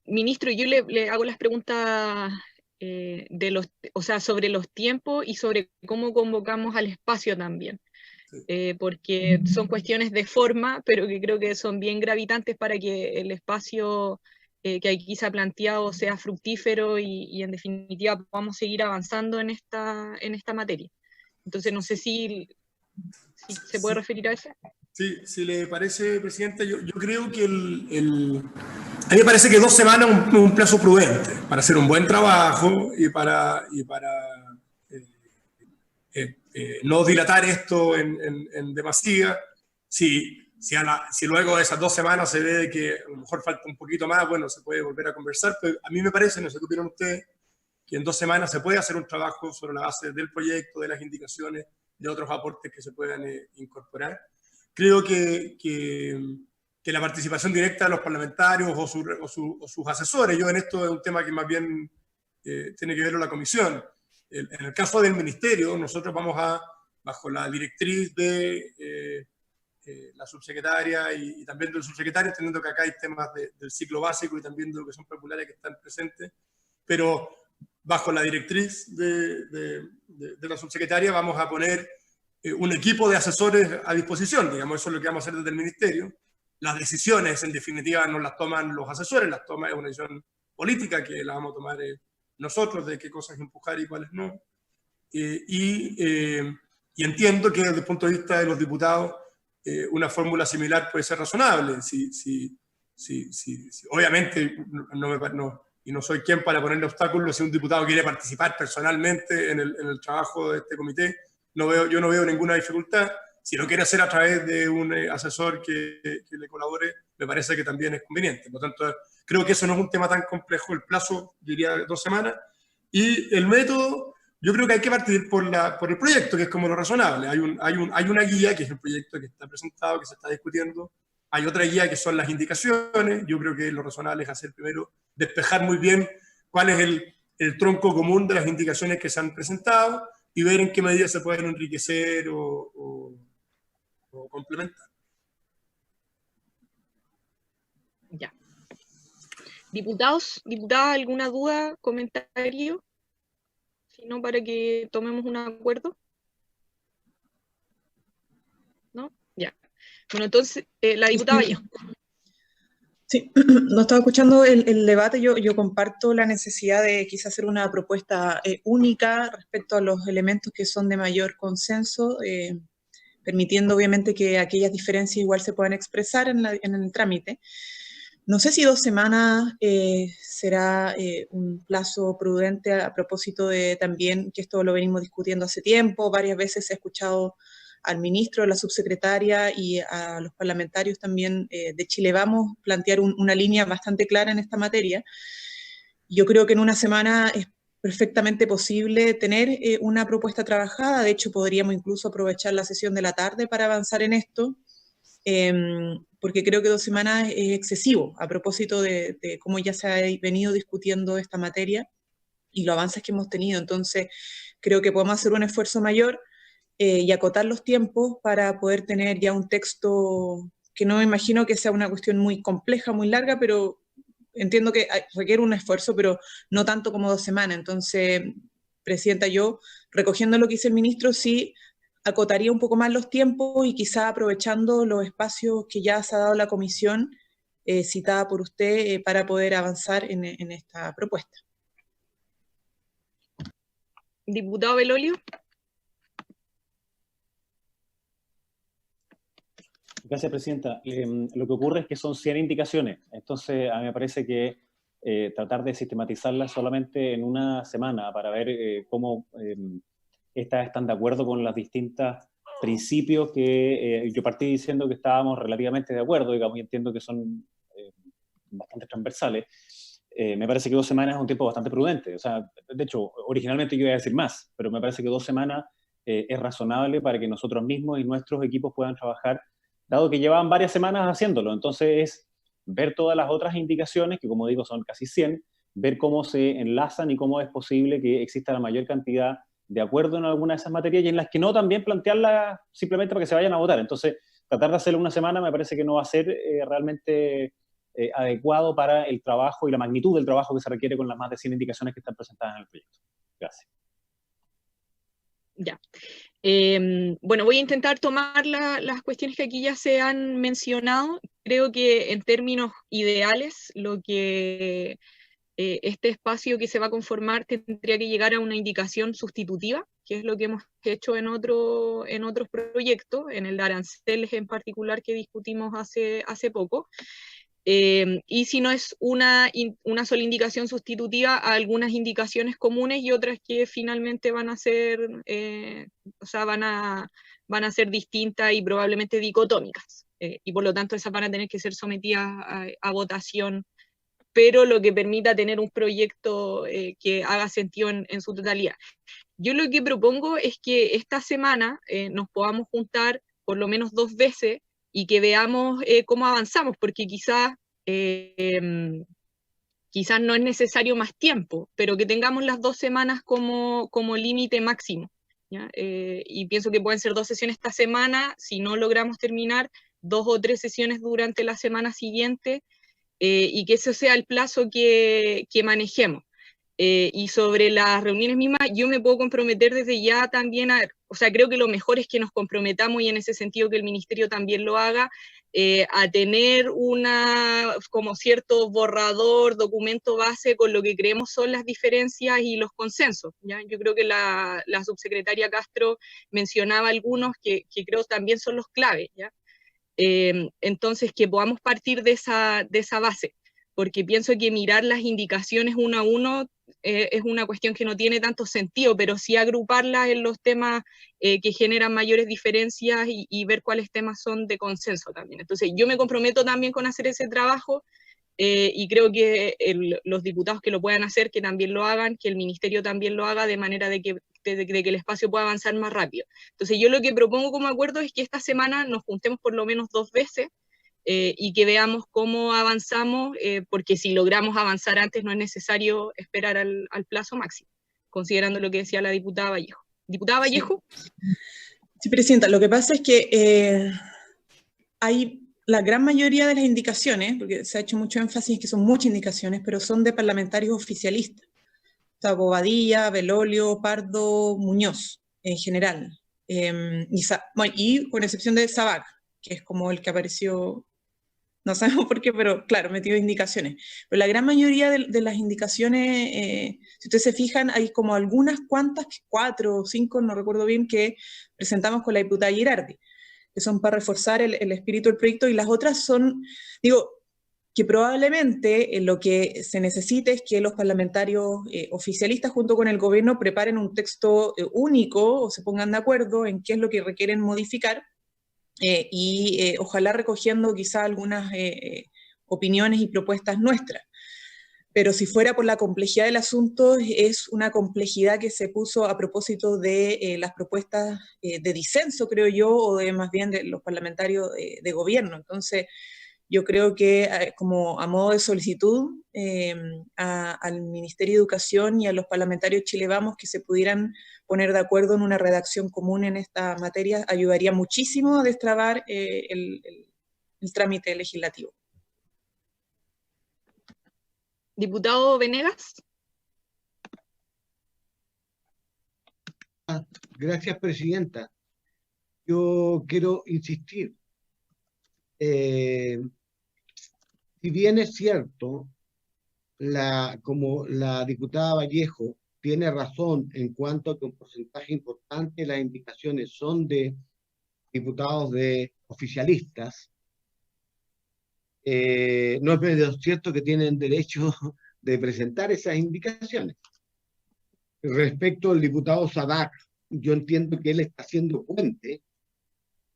ministro, yo le hago las preguntas sobre los tiempos y sobre cómo convocamos al espacio también. Porque son cuestiones de forma, pero que creo que son bien gravitantes para que el espacio que aquí se ha planteado sea fructífero y en definitiva podamos seguir avanzando en esta materia. Entonces no sé si se puede referir a eso. Sí, si le parece, presidente, yo creo que a mí me parece que 2 semanas es un plazo prudente para hacer un buen trabajo y para no dilatar esto en demasía. Si luego de esas 2 semanas se ve que a lo mejor falta un poquito más, bueno, se puede volver a conversar, pero a mí me parece, no sé qué opinan ustedes, que en 2 semanas se puede hacer un trabajo sobre la base del proyecto, de las indicaciones, de otros aportes que se puedan incorporar. Creo que la participación directa de los parlamentarios o sus asesores, yo en esto es un tema que más bien tiene que ver con la comisión. En el caso del ministerio, nosotros vamos bajo la directriz de la subsecretaria y también del subsecretario, entendiendo que acá hay temas del ciclo básico y también de educación popular que están presentes, pero bajo la directriz de la subsecretaria vamos a poner un equipo de asesores a disposición, digamos, eso es lo que vamos a hacer desde el ministerio. Las decisiones, en definitiva, no las toman los asesores, las toma una decisión política que la vamos a tomar nosotros, de qué cosas empujar y cuáles no. Y entiendo que desde el punto de vista de los diputados, una fórmula similar puede ser razonable. Obviamente, y no soy quien para ponerle obstáculos, si un diputado quiere participar personalmente en el trabajo de este comité, yo no veo ninguna dificultad. Si lo quiere hacer a través de un asesor que le colabore, me parece que también es conveniente. Por lo tanto, creo que eso no es un tema tan complejo. El plazo, diría 2 semanas. Y el método, yo creo que hay que partir por el proyecto, que es como lo razonable. Hay una guía, que es el proyecto que está presentado, que se está discutiendo. Hay otra guía, que son las indicaciones. Yo creo que lo razonable es hacer primero, despejar muy bien cuál es el tronco común de las indicaciones que se han presentado y ver en qué medida se pueden enriquecer o complementar. Ya. Diputados, diputadas, ¿alguna duda, comentario? Si no, para que tomemos un acuerdo. ¿No? Ya. Bueno, entonces, la diputada Vallejo. Sí, no estaba escuchando el debate. Yo comparto la necesidad de quizás hacer una propuesta única respecto a los elementos que son de mayor consenso, permitiendo obviamente que aquellas diferencias igual se puedan expresar en el trámite. No sé si 2 semanas será un plazo prudente a propósito de también, que esto lo venimos discutiendo hace tiempo, varias veces he escuchado al ministro, a la subsecretaria y a los parlamentarios también de Chile Vamos plantear una línea bastante clara en esta materia. Yo creo que en 1 semana es perfectamente posible tener una propuesta trabajada. De hecho, podríamos incluso aprovechar la sesión de la tarde para avanzar en esto, porque creo que 2 semanas es excesivo a propósito de cómo ya se ha venido discutiendo esta materia y los avances que hemos tenido. Entonces, creo que podemos hacer un esfuerzo mayor y acotar los tiempos para poder tener ya un texto que no me imagino que sea una cuestión muy compleja, muy larga, pero entiendo que requiere un esfuerzo, pero no tanto como 2 semanas. Entonces, presidenta, yo, recogiendo lo que dice el ministro, sí acotaría un poco más los tiempos y quizá aprovechando los espacios que ya se ha dado la comisión citada por usted para poder avanzar en esta propuesta. Diputado Belolio. Gracias, presidenta. Lo que ocurre es que son 100 indicaciones, entonces a mí me parece que tratar de sistematizarlas solamente en 1 semana para ver cómo estas están de acuerdo con los distintos principios que yo partí diciendo que estábamos relativamente de acuerdo, digamos, y entiendo que son bastante transversales. Me parece que 2 semanas es un tiempo bastante prudente. O sea, de hecho, originalmente yo iba a decir más, pero me parece que 2 semanas es razonable para que nosotros mismos y nuestros equipos puedan trabajar dado que llevaban varias semanas haciéndolo. Entonces es ver todas las otras indicaciones, que como digo son casi 100, ver cómo se enlazan y cómo es posible que exista la mayor cantidad de acuerdo en alguna de esas materias y en las que no también plantearlas simplemente para que se vayan a votar. Entonces, tratar de hacerlo una semana me parece que no va a ser realmente adecuado para el trabajo y la magnitud del trabajo que se requiere con las más de 100 indicaciones que están presentadas en el proyecto. Gracias. Ya. Bueno, voy a intentar tomar las cuestiones que aquí ya se han mencionado. Creo que en términos ideales, lo que este espacio que se va a conformar tendría que llegar a una indicación sustitutiva, que es lo que hemos hecho en otros proyectos, en el de aranceles en particular que discutimos hace poco. Y si no es una sola indicación sustitutiva a algunas indicaciones comunes y otras que finalmente van a ser, o sea, van a ser distintas y probablemente dicotómicas. Y por lo tanto esas van a tener que ser sometidas a votación, pero lo que permita tener un proyecto que haga sentido en su totalidad. Yo lo que propongo es que esta semana nos podamos juntar por lo menos 2 veces y que veamos cómo avanzamos, porque quizás no es necesario más tiempo, pero que tengamos las 2 semanas como límite máximo, ¿ya? Y pienso que pueden ser 2 sesiones esta semana, si no logramos terminar, 2 o 3 sesiones durante la semana siguiente, y que ese sea el plazo que manejemos. Y sobre las reuniones mismas, yo me puedo comprometer desde ya también o sea, creo que lo mejor es que nos comprometamos y en ese sentido que el Ministerio también lo haga, a tener como cierto borrador, documento base con lo que creemos son las diferencias y los consensos, ¿ya? Yo creo que la subsecretaria Castro mencionaba algunos que creo también son los claves, ¿ya? Entonces, que podamos partir de esa base, porque pienso que mirar las indicaciones uno a uno es una cuestión que no tiene tanto sentido, pero sí agruparlas en los temas que generan mayores diferencias y ver cuáles temas son de consenso también. Entonces, yo me comprometo también con hacer ese trabajo y creo que los diputados que lo puedan hacer, que también lo hagan, que el Ministerio también lo haga, de manera de que el espacio pueda avanzar más rápido. Entonces, yo lo que propongo como acuerdo es que esta semana nos juntemos por lo menos 2 veces, y que veamos cómo avanzamos, porque si logramos avanzar antes no es necesario esperar al plazo máximo, considerando lo que decía la diputada Vallejo. ¿Diputada Vallejo? Sí, presidenta, lo que pasa es que hay la gran mayoría de las indicaciones, porque se ha hecho mucho énfasis en que son muchas indicaciones, pero son de parlamentarios oficialistas. O sea, Bobadilla, Belolio, Pardo, Muñoz, en general. Y con excepción de Sabac, que es como el que apareció, no sabemos por qué, pero claro, metió indicaciones. Pero la gran mayoría de las indicaciones, si ustedes se fijan, hay como algunas cuantas, 4 o 5, no recuerdo bien, que presentamos con la diputada Girardi, que son para reforzar el espíritu del proyecto, y las otras son, digo, que probablemente lo que se necesite es que los parlamentarios oficialistas junto con el gobierno preparen un texto único o se pongan de acuerdo en qué es lo que requieren modificar, y ojalá recogiendo quizá algunas opiniones y propuestas nuestras. Pero si fuera por la complejidad del asunto, es una complejidad que se puso a propósito de las propuestas de disenso, creo yo, o de más bien de los parlamentarios de gobierno. Entonces, yo creo que como a modo de solicitud al Ministerio de Educación y a los parlamentarios Chile Vamos que se pudieran poner de acuerdo en una redacción común en esta materia, ayudaría muchísimo a destrabar el trámite legislativo. Diputado Venegas. Gracias, presidenta. Yo quiero insistir. Si bien es cierto, como la diputada Vallejo tiene razón en cuanto a que un porcentaje importante de las indicaciones son de diputados oficialistas, no es medio cierto que tienen derecho de presentar esas indicaciones. Respecto al diputado Sabac, yo entiendo que él está haciendo puente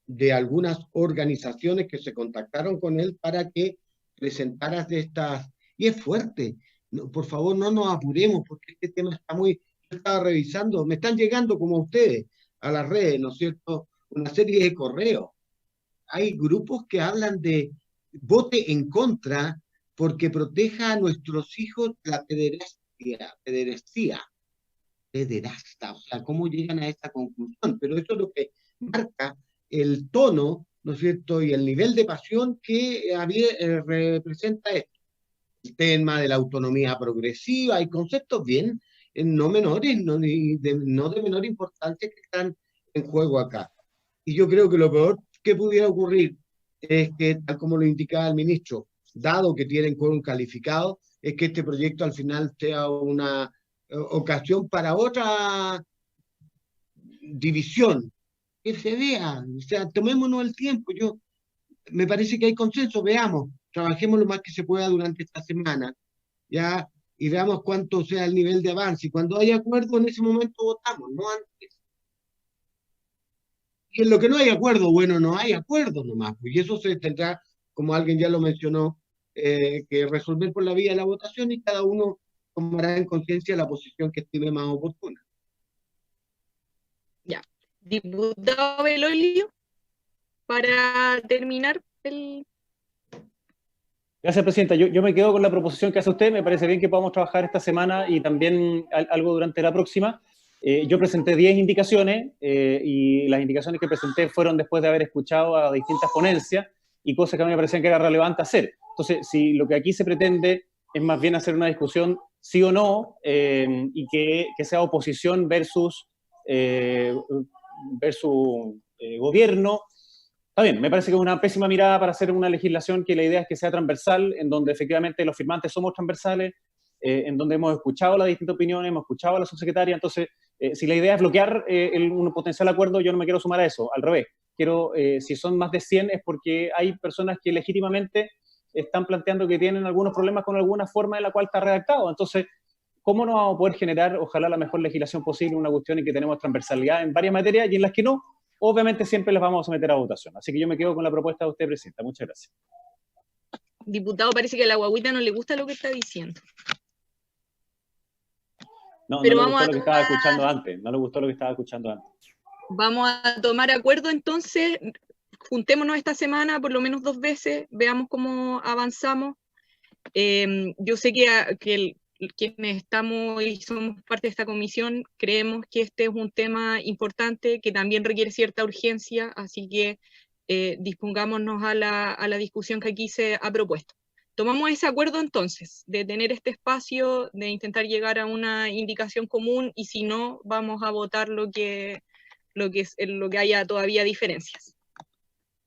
de algunas organizaciones que se contactaron con él para que presentaras de estas, y es fuerte, no, por favor no nos apuremos porque este tema está yo estaba revisando, me están llegando como a ustedes a las redes, ¿no es cierto?, una serie de correos hay grupos que hablan de vote en contra porque proteja a nuestros hijos la pederasta, o sea, ¿cómo llegan a esta conclusión? Pero eso es lo que marca el tono, ¿no es cierto?, y el nivel de pasión que representa esto. El tema de la autonomía progresiva, hay conceptos bien, no menores, no de menor importancia que están en juego acá. Y yo creo que lo peor que pudiera ocurrir es que, tal como lo indicaba el ministro, dado que tienen quórum calificado, es que este proyecto al final sea una ocasión para otra división, que se vea, o sea, tomémonos el tiempo. Me parece que hay consenso, veamos, trabajemos lo más que se pueda durante esta semana, ya, y veamos cuánto sea el nivel de avance, y cuando haya acuerdo en ese momento votamos, no antes. Y en lo que no hay acuerdo, bueno, no hay acuerdo nomás, y eso se tendrá, como alguien ya lo mencionó, que resolver por la vía de la votación, y cada uno tomará en conciencia la posición que estime más oportuna. Ya. Diputado Belolio, para terminar el... Gracias, Presidenta. Yo me quedo con la proposición que hace usted. Me parece bien que podamos trabajar esta semana y también algo durante la próxima. Yo presenté 10 indicaciones y las indicaciones que presenté fueron después de haber escuchado a distintas ponencias y cosas que a mí me parecían que era relevante hacer. Entonces, si lo que aquí se pretende es más bien hacer una discusión sí o no, y que sea oposición versus gobierno, está bien. Me parece que es una pésima mirada para hacer una legislación que la idea es que sea transversal, en donde efectivamente los firmantes somos transversales, en donde hemos escuchado las distintas opiniones, hemos escuchado a la subsecretaria. Entonces, si la idea es bloquear un potencial acuerdo, yo no me quiero sumar a eso, al revés. Si son más de 100 es porque hay personas que legítimamente están planteando que tienen algunos problemas con alguna forma en la cual está redactado. Entonces, ¿cómo no vamos a poder generar, ojalá, la mejor legislación posible, una cuestión en que tenemos transversalidad en varias materias y en las que no? Obviamente siempre las vamos a someter a votación. Así que yo me quedo con la propuesta de usted, Presidenta. Muchas gracias. Diputado, parece que a la guaguita no le gusta lo que está diciendo. No, pero no le gustó lo que estaba escuchando antes. No le gustó lo que estaba escuchando antes. Vamos a tomar acuerdo entonces. Juntémonos esta semana por lo menos 2 veces, veamos cómo avanzamos. Yo sé que quienes estamos y somos parte de esta comisión creemos que este es un tema importante que también requiere cierta urgencia, así que dispongámonos a la discusión que aquí se ha propuesto. Tomamos ese acuerdo entonces, de tener este espacio, de intentar llegar a una indicación común, y si no, vamos a votar lo que haya todavía diferencias.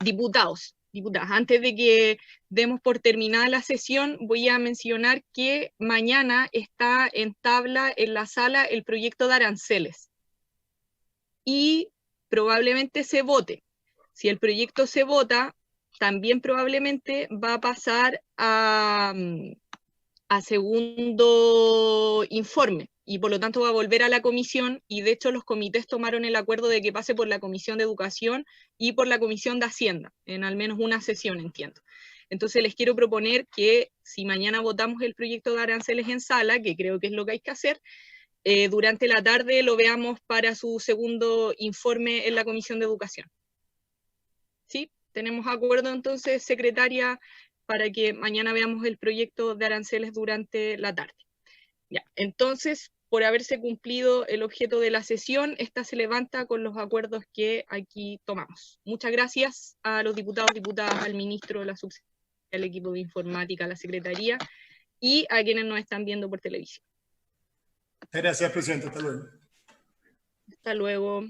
Diputados, diputadas, antes de que demos por terminada la sesión, voy a mencionar que mañana está en tabla en la sala el proyecto de aranceles y probablemente se vote. Si el proyecto se vota, también probablemente va a pasar a segundo informe, y por lo tanto va a volver a la comisión, y de hecho los comités tomaron el acuerdo de que pase por la Comisión de Educación y por la Comisión de Hacienda, en al menos una sesión, entiendo. Entonces les quiero proponer que si mañana votamos el proyecto de aranceles en sala, que creo que es lo que hay que hacer, durante la tarde lo veamos para su segundo informe en la Comisión de Educación. ¿Sí? ¿Tenemos acuerdo entonces, secretaria, para que mañana veamos el proyecto de aranceles durante la tarde? Ya, entonces, por haberse cumplido el objeto de la sesión, esta se levanta con los acuerdos que aquí tomamos. Muchas gracias a los diputados, diputadas, al ministro, a la subsecretaria, al equipo de informática, a la secretaría y a quienes nos están viendo por televisión. Gracias, Presidenta. Hasta luego. Hasta luego.